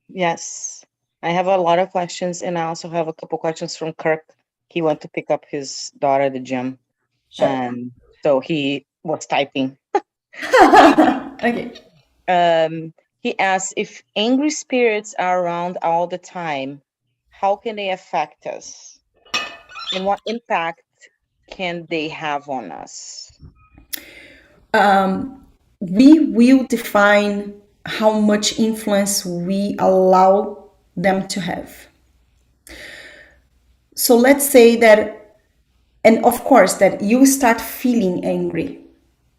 Yes, I have a lot of questions, and I also have a couple questions from Kirk. He went to pick up his daughter at the gym, Sure. so he was typing. Okay. He asked, if angry spirits are around all the time, how can they affect us? And what impact can they have on us? We will define how much influence we allow them to have. So let's say that, and of course, that you start feeling angry.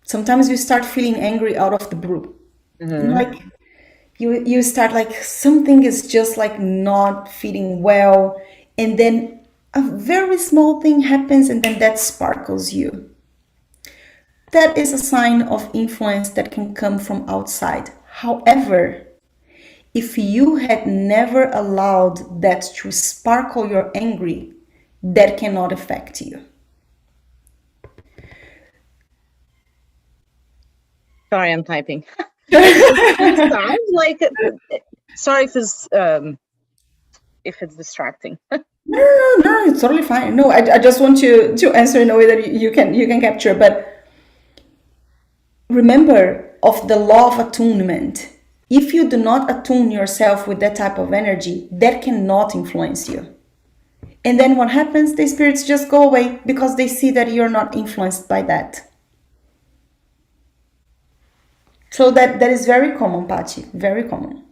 Sometimes you start feeling angry out of the blue. Like you start like something is just like not feeling well, and then a very small thing happens and then that sparkles you. That is a sign of influence that can come from outside. However, if you had never allowed that to sparkle your anger, that cannot affect you. Sorry, I'm typing. It sounds like sorry if it's distracting. No, it's totally fine. No, I just want to answer in a way that you can capture. But remember of the law of attunement. If you do not attune yourself with that type of energy, that cannot influence you. And then what happens? The spirits just go away because they see that you're not influenced by that. So that is very common, Pachi, very common.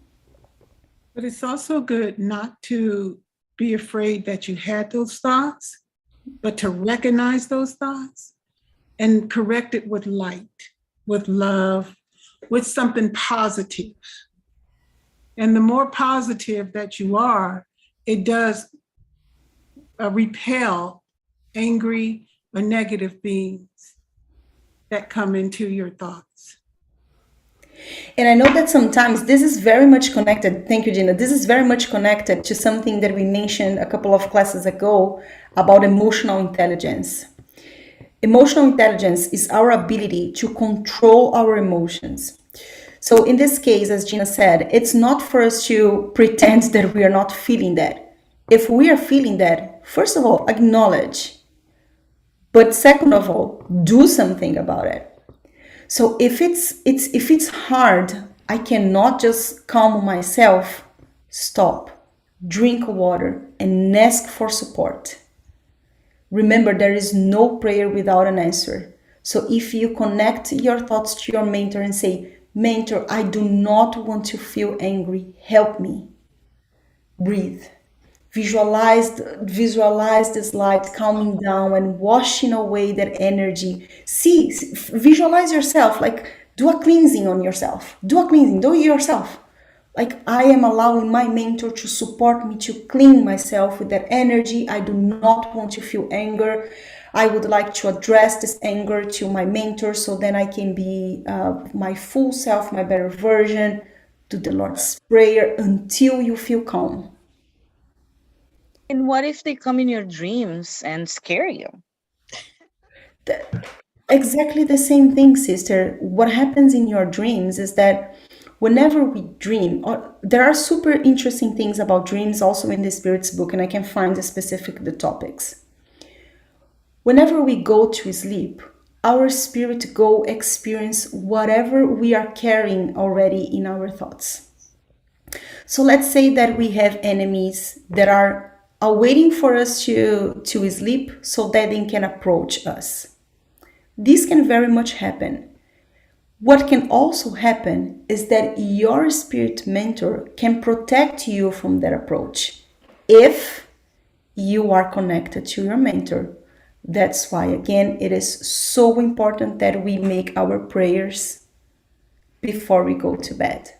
But it's also good not to be afraid that you had those thoughts, but to recognize those thoughts and correct it with light, with love, with something positive. And the more positive that you are, it does repel angry or negative beings that come into your thoughts. And I know that sometimes this is very much connected. Thank you, Gina. This is very much connected to something that we mentioned a couple of classes ago about emotional intelligence. Emotional intelligence is our ability to control our emotions. So in this case, as Gina said, it's not for us to pretend that we are not feeling that. If we are feeling that, first of all, acknowledge. But second of all, do something about it. So if it's hard, I cannot just calm myself. Stop, drink water, and ask for support. Remember, there is no prayer without an answer. So if you connect your thoughts to your mentor and say, Mentor, I do not want to feel angry. Help me. Breathe. Visualize this light calming down and washing away that energy. Visualize yourself, like do a cleansing on yourself. Do it yourself. Like I am allowing my mentor to support me to clean myself with that energy. I do not want to feel anger. I would like to address this anger to my mentor so then I can be my full self, my better version. Do the Lord's Prayer until you feel calm. And what if they come in your dreams and scare you? Exactly the same thing, sister. What happens in your dreams is that whenever we dream, there are super interesting things about dreams also in the Spirit's book, and I can find the topics. Whenever we go to sleep, our spirit go experience whatever we are carrying already in our thoughts. So let's say that we have enemies that are waiting for us to sleep so that they can approach us. This can very much happen. What can also happen is that your spirit mentor can protect you from that approach if you are connected to your mentor. That's why, again, it is so important that we make our prayers before we go to bed.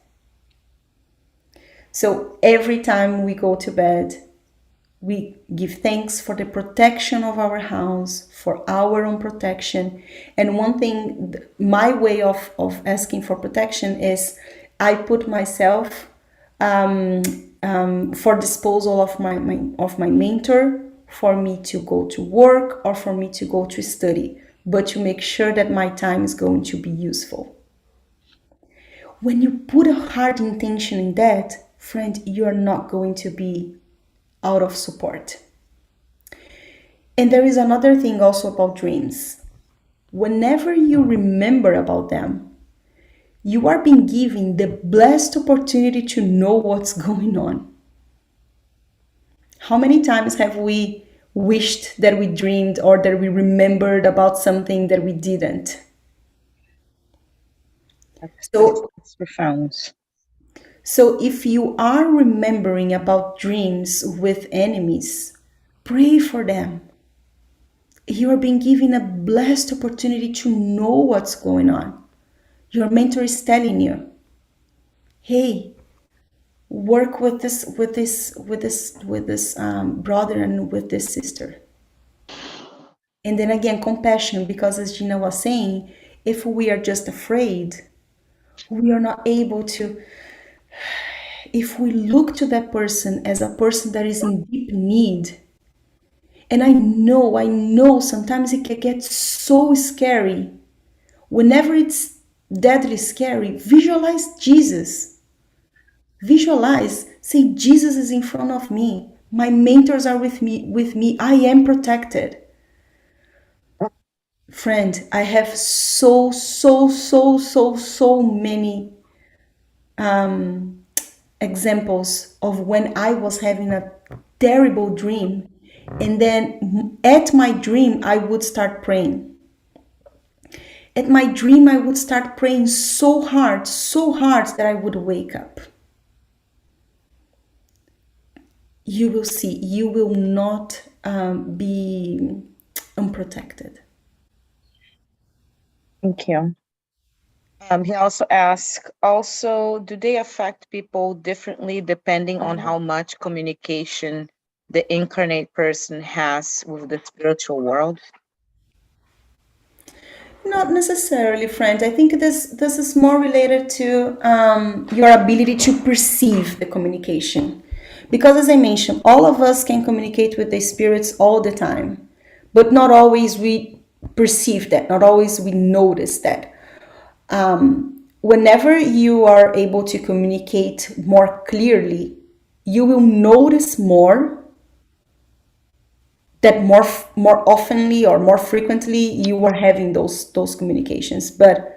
So every time we go to bed, we give thanks for the protection of our house, for our own protection. And one thing, my way of asking for protection is I put myself for disposal of my mentor, for me to go to work or for me to go to study, but to make sure that my time is going to be useful. When you put a hard intention in that, friend, you're not going to be out of support. And there is another thing also about dreams. Whenever you remember about them, you are being given the blessed opportunity to know what's going on. How many times have we wished that we dreamed or that we remembered about something that we didn't? It's profound. So if you are remembering about dreams with enemies, pray for them. You are being given a blessed opportunity to know what's going on. Your mentor is telling you, hey, work with this brother and with this sister. And then again, compassion, because as Gina was saying, if we are just afraid, we are not able to. If we look to that person as a person that is in deep need, and I know sometimes it can get so scary. Whenever it's deadly scary, visualize Jesus. Visualize, say, Jesus is in front of me. My mentors are with me. I am protected. Friend, I have so many examples of when I was having a terrible dream, and then at my dream I would start praying. At my dream I would start praying so hard that I would wake up. You will see, you will not be unprotected. Thank you. He also asked, do they affect people differently depending on how much communication the incarnate person has with the spiritual world? Not necessarily, friend. I think this is more related to your ability to perceive the communication. Because as I mentioned, all of us can communicate with the spirits all the time, but not always we perceive that, not always we notice that. Whenever you are able to communicate more clearly, you will notice more that more oftenly or more frequently you are having those communications. But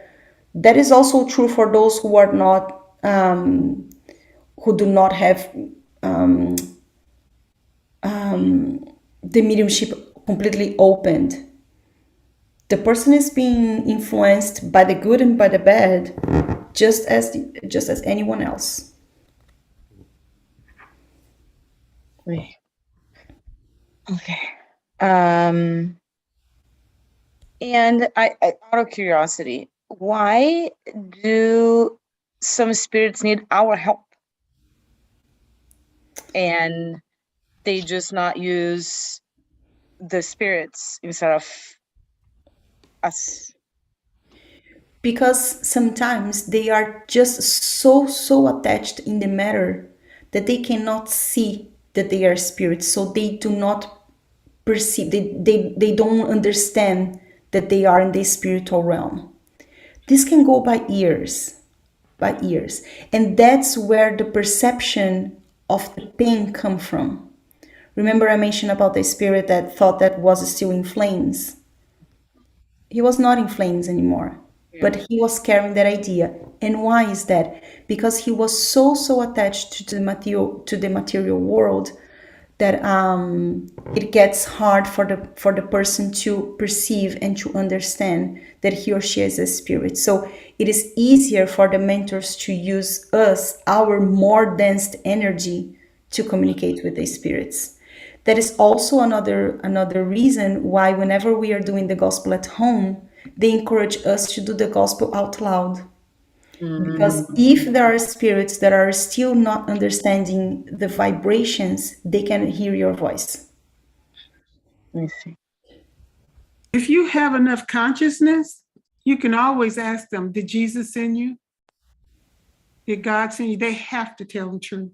that is also true for those who are not who do not have the mediumship completely opened. The person is being influenced by the good and by the bad, just as anyone else. Okay. And I out of curiosity, why do some spirits need our help and they just not use the spirits instead of us? Because sometimes they are just so attached in the matter that they cannot see that they are spirits, so they do not perceive, they don't understand that they are in the spiritual realm. This can go by years, and that's where the perception of the pain come from. Remember I mentioned about the spirit that thought that was still in flames. He was not in flames anymore, but Yeah. he was carrying that idea. And why is that? Because he was so attached to the material world that it gets hard for the person to perceive and to understand that he or she is a spirit. So it is easier for the mentors to use us, our more dense energy, to communicate with the spirits. That is also another reason why whenever we are doing the gospel at home, they encourage us to do the gospel out loud. Because if there are spirits that are still not understanding the vibrations, they can hear your voice. I see. If you have enough consciousness, you can always ask them, did Jesus send you? Did God send you? They have to tell the truth.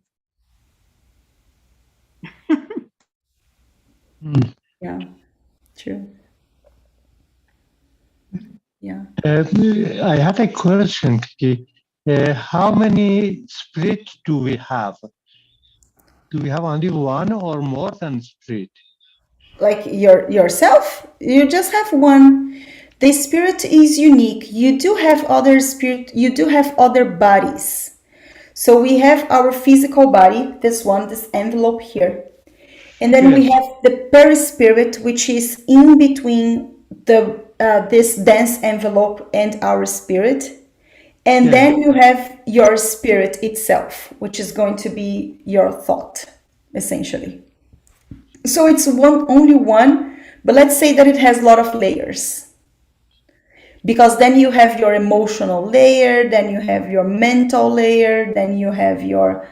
Yeah, true. Yeah. I had a question, Kiki. How many spirits do we have? Do we have only one or more than spirit? Like yourself, you just have one. The spirit is unique. You do have other spirit, you do have other bodies. So we have our physical body, this one, this envelope here. And then we Yes. have the perispirit, which is in between the this dense envelope and our spirit. And Yes. then you have your spirit itself, which is going to be your thought, essentially. So it's only one, but let's say that it has a lot of layers. Because then you have your emotional layer, then you have your mental layer, then you have your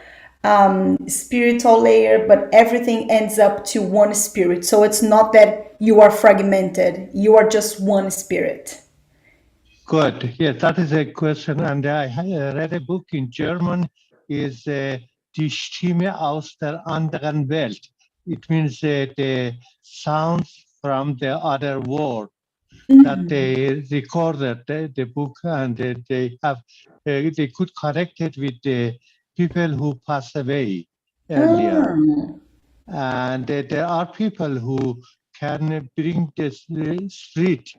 spiritual layer, but everything ends up to one spirit. So it's not that you are fragmented, you are just one spirit. Good. Yes, that is a question. And I read a book in German, is Die Stimme aus der anderen Welt. It means the sounds from the other world. That they recorded the book, and they have they could connect it with the people who passed away earlier. And there are people who can bring this spirit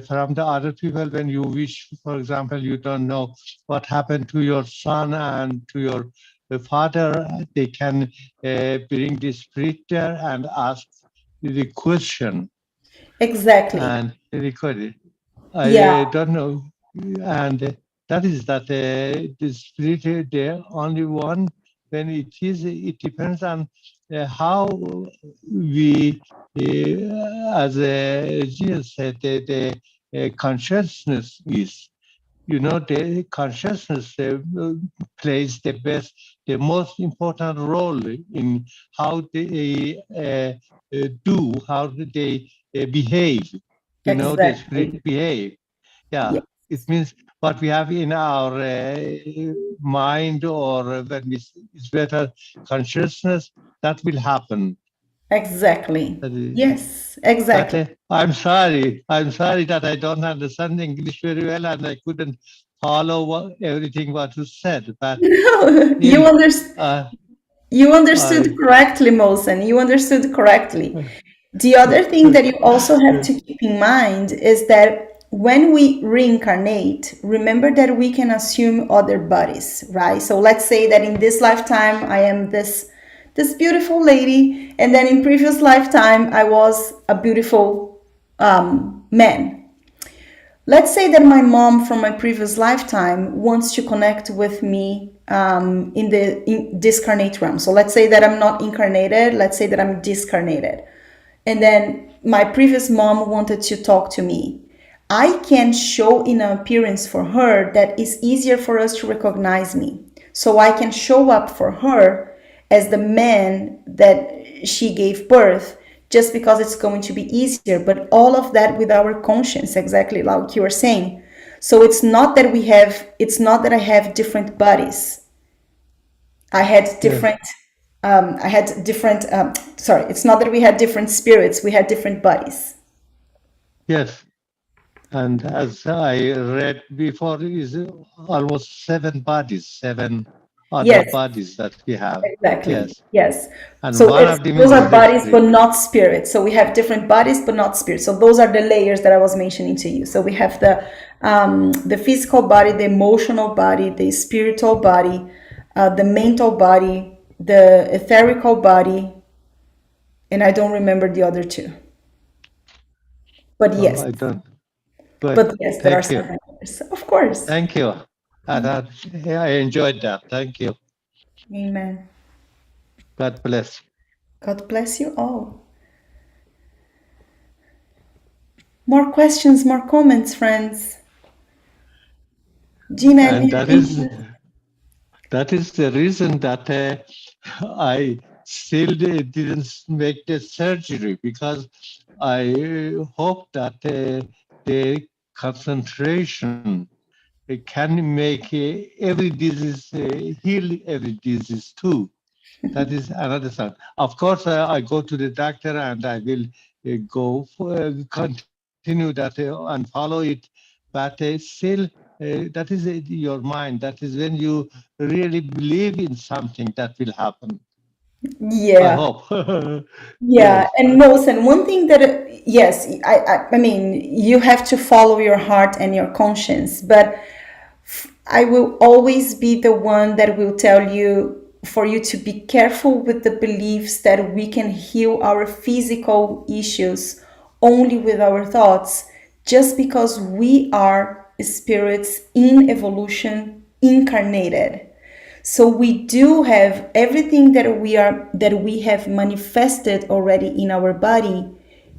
from the other people when you wish. For example, you don't know what happened to your son and to your father. They can bring the spirit there and ask the question Exactly. and record it. I Yeah. don't know, and that is that the spirit the only one. When it depends on how we, as Jesus said, the consciousness is. You know, the consciousness plays the most important role in how they how they behave. You know, the Exactly. spirit behave. Yeah, Yeah. it means what we have in our mind, or when it's better consciousness, that will happen. Exactly. That is- Yes, But exactly. I'm sorry. I'm sorry that I don't understand English very well, and I couldn't follow everything what you said. But No, still, you understood I. correctly, Mosen. You understood correctly. The other thing that you also have to keep in mind is that when we reincarnate, remember that we can assume other bodies, right? So let's say that in this lifetime I am this beautiful lady, and then in previous lifetime I was a beautiful man. Let's say that my mom from my previous lifetime wants to connect with me in discarnate realm. So let's say that I'm not incarnated. Let's say that I'm discarnated. And then my previous mom wanted to talk to me. I can show in an appearance for her that is easier for us to recognize me. So I can show up for her as the man that she gave birth, just because it's going to be easier. But all of that with our conscience, exactly like you were saying. So it's not that I have different bodies. I had different, sorry, it's not that we had different spirits, we had different bodies. Yes, and as I read before, is almost 7 bodies, 7. other Yes, bodies that we have. exactly. Yes. Yes. And So one it's of them those is are the bodies but spirit. not spirits. So we have different bodies but not spirits. So those are the layers that I was mentioning to you. So we have the physical body, the emotional body, the spiritual body, the mental body, the etherical body, and I don't remember the other two. But Oh, yes, I don't. Good. but yes, there are Thank you. seven layers. Of course. Thank you. I enjoyed that. Thank you. Amen. God bless. God bless you all. More questions, more comments, friends. Gina, And anything? that is the reason that I still didn't make the surgery, because I hope that the concentration can make every disease heal every disease too. That is another thing. Of course, I go to the doctor and I will go for, continue that and follow it. But still, that is your mind. That is when you really believe in something that will happen. I Yeah. hope. Yeah, Yes. and most, and one thing that yes, I mean, you have to follow your heart and your conscience, but I will always be the one that will tell you for you to be careful with the beliefs that we can heal our physical issues only with our thoughts, just because we are spirits in evolution, incarnated. So we do have everything that we have manifested already in our body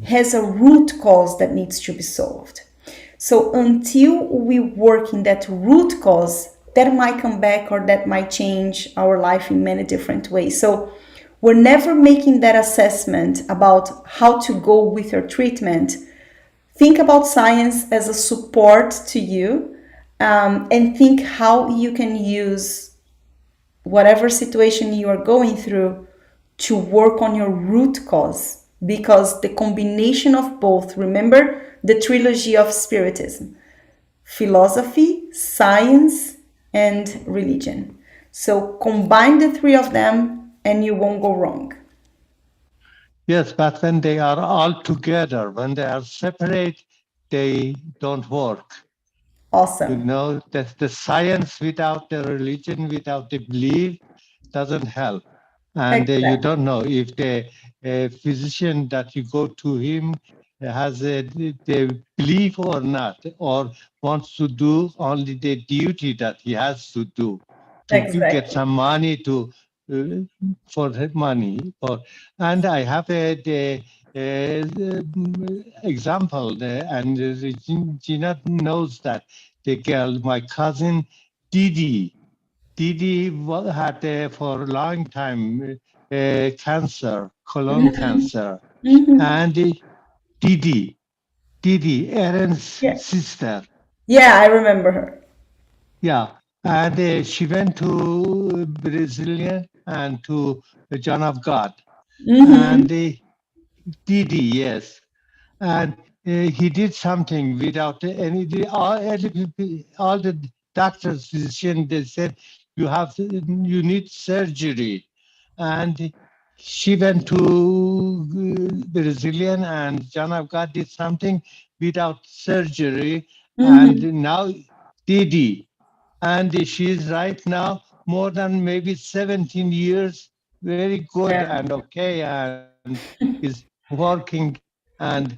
has a root cause that needs to be solved. So until we work in that root cause, that might come back or that might change our life in many different ways. So we're never making that assessment about how to go with your treatment. Think about science as a support to you, and think how you can use whatever situation you are going through to work on your root cause, because the combination of both, remember the trilogy of Spiritism: philosophy, science, and religion. So combine the three of them and you won't go wrong. Yes, but when they are all together, when they are separate, they don't work. You Awesome. know, that the science without the religion, without the belief, doesn't help. And you Exactly. don't know if the physician that you go to him has the belief or not, or wants to do only the duty that he has to do to get Exactly. some money to for the money. And I have example, and Gina knows that the girl, my cousin Didi. Didi had for a long time cancer, colon Hmm. cancer, Hmm. and Didi, Didi, Aaron's Yeah. sister, Yeah, I remember her. yeah, and she went to Brazilian and to John of God, Hmm. and Didi, yes, and he did something without any all the doctors, physicians, they said you need surgery, and she went to Brazilian, and John of God did something without surgery, and Hmm. now Didi, and she is right now more than maybe 17 years, very good Yeah. and okay, and is working, and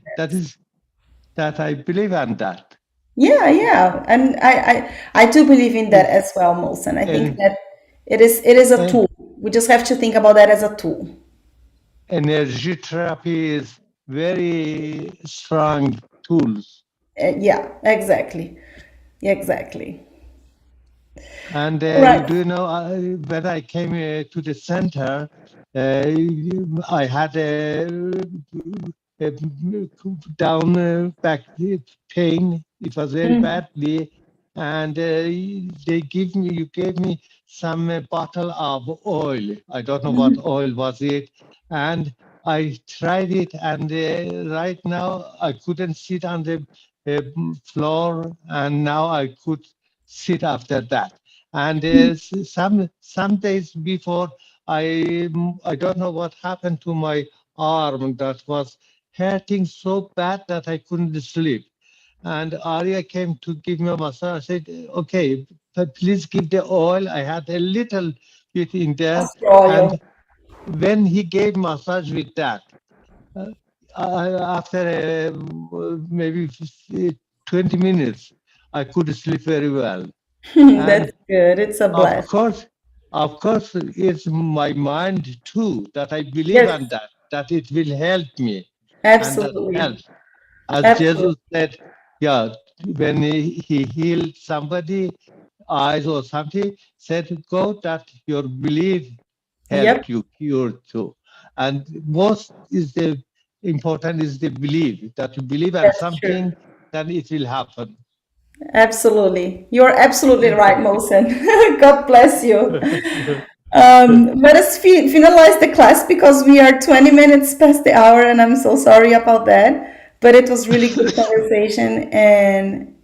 that I believe in that. Yeah, yeah, and I do believe in that Is as well, Molson. I think and, that it is a and tool. We just have to think about that as a tool. energy therapy is very strong tools. Yeah, exactly, exactly. And All right. do you know, when I came to the center, I had a down back pain. It was very Mm-hmm. badly, and you gave me some bottle of oil. I don't know what oil was it, and I tried it, and right now I couldn't sit on the floor, and now I could sit after that. And some days before, I don't know what happened to my arm that was hurting so bad that I couldn't sleep. And Arya came to give me a massage. I said, okay, but please give the oil. I had a little bit in there. Castor oil. And when he gave massage with that, after maybe 20 minutes, I could sleep very well. That's And good. It's a blessing. of course, it's my mind too that I believe Yes, on that it will help me, and that absolutely. helps. As Absolutely. Jesus said, yeah, when he healed somebody, eyes or something, said, go that your belief Yep, help you cure too. And most is the important is the belief that you believe in that's true. something, then it will happen. Absolutely. You're absolutely Thank right, you. Mohsen. God bless you. Let us finalize the class because we are 20 minutes past the hour, and I'm so sorry about that. But it was really good conversation, and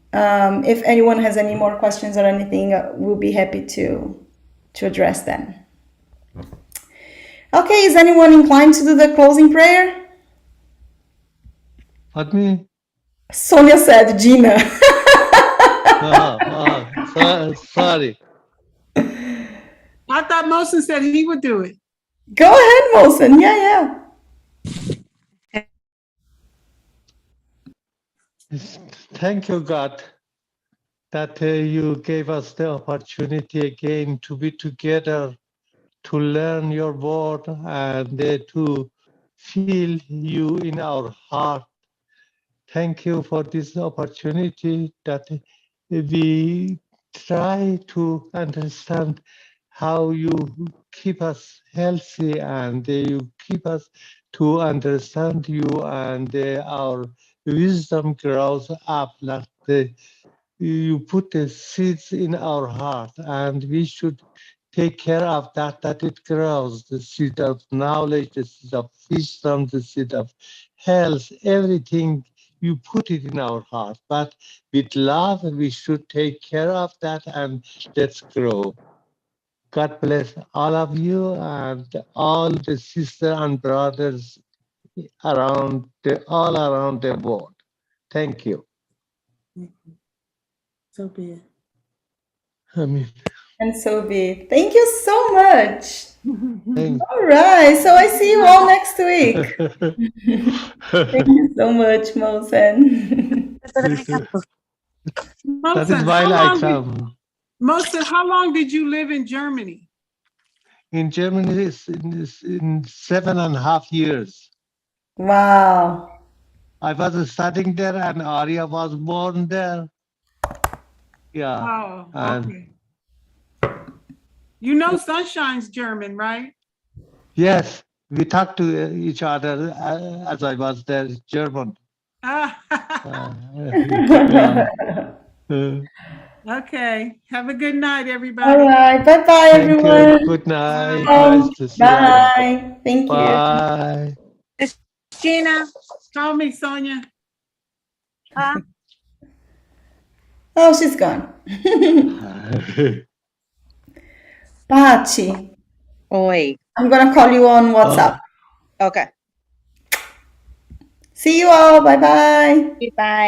if anyone has any more questions or anything, we'll be happy to address them. Okay, is anyone inclined to do the closing prayer? Padmi? Sonia said, Gina. Sorry. I thought Mosen said he would do it. Go ahead, Mohsen. Yeah. Thank you, God, that you gave us the opportunity again to be together, to learn your word, and to feel you in our heart. Thank you for this opportunity that we try to understand how you keep us healthy and you keep us to understand you, and our wisdom grows up like you put the seeds in our heart, and we should take care of that it grows, the seed of knowledge, the seed of wisdom, the seed of health, everything you put it in our heart. But with love, we should take care of that and let's grow. God bless all of you and all the sisters and brothers all around the world. Thank you. So be it. Amen. And so be it. Thank you so much. Thank All right. So I see you all next week. Thank you so much, Mohsen. That is Mosen, why I come. how long did you live in Germany? In Germany, it's in 7.5 years. Wow. I was studying there, and Arya was born there. Yeah. Oh, And okay. You know Sunshine's German, right? yes, we talked to each other as I was there, German. Ah, Yeah. okay. Have a good night, All everybody. right. Bye-bye, Thank you. everyone. Good night. Bye. Nice to see you. Bye. Thank you. Bye. Gina. Call me, Sonia. Oh, she's gone. Pachi, Oi. I'm gonna call you on WhatsApp. Okay. See you all. Bye-bye. Bye.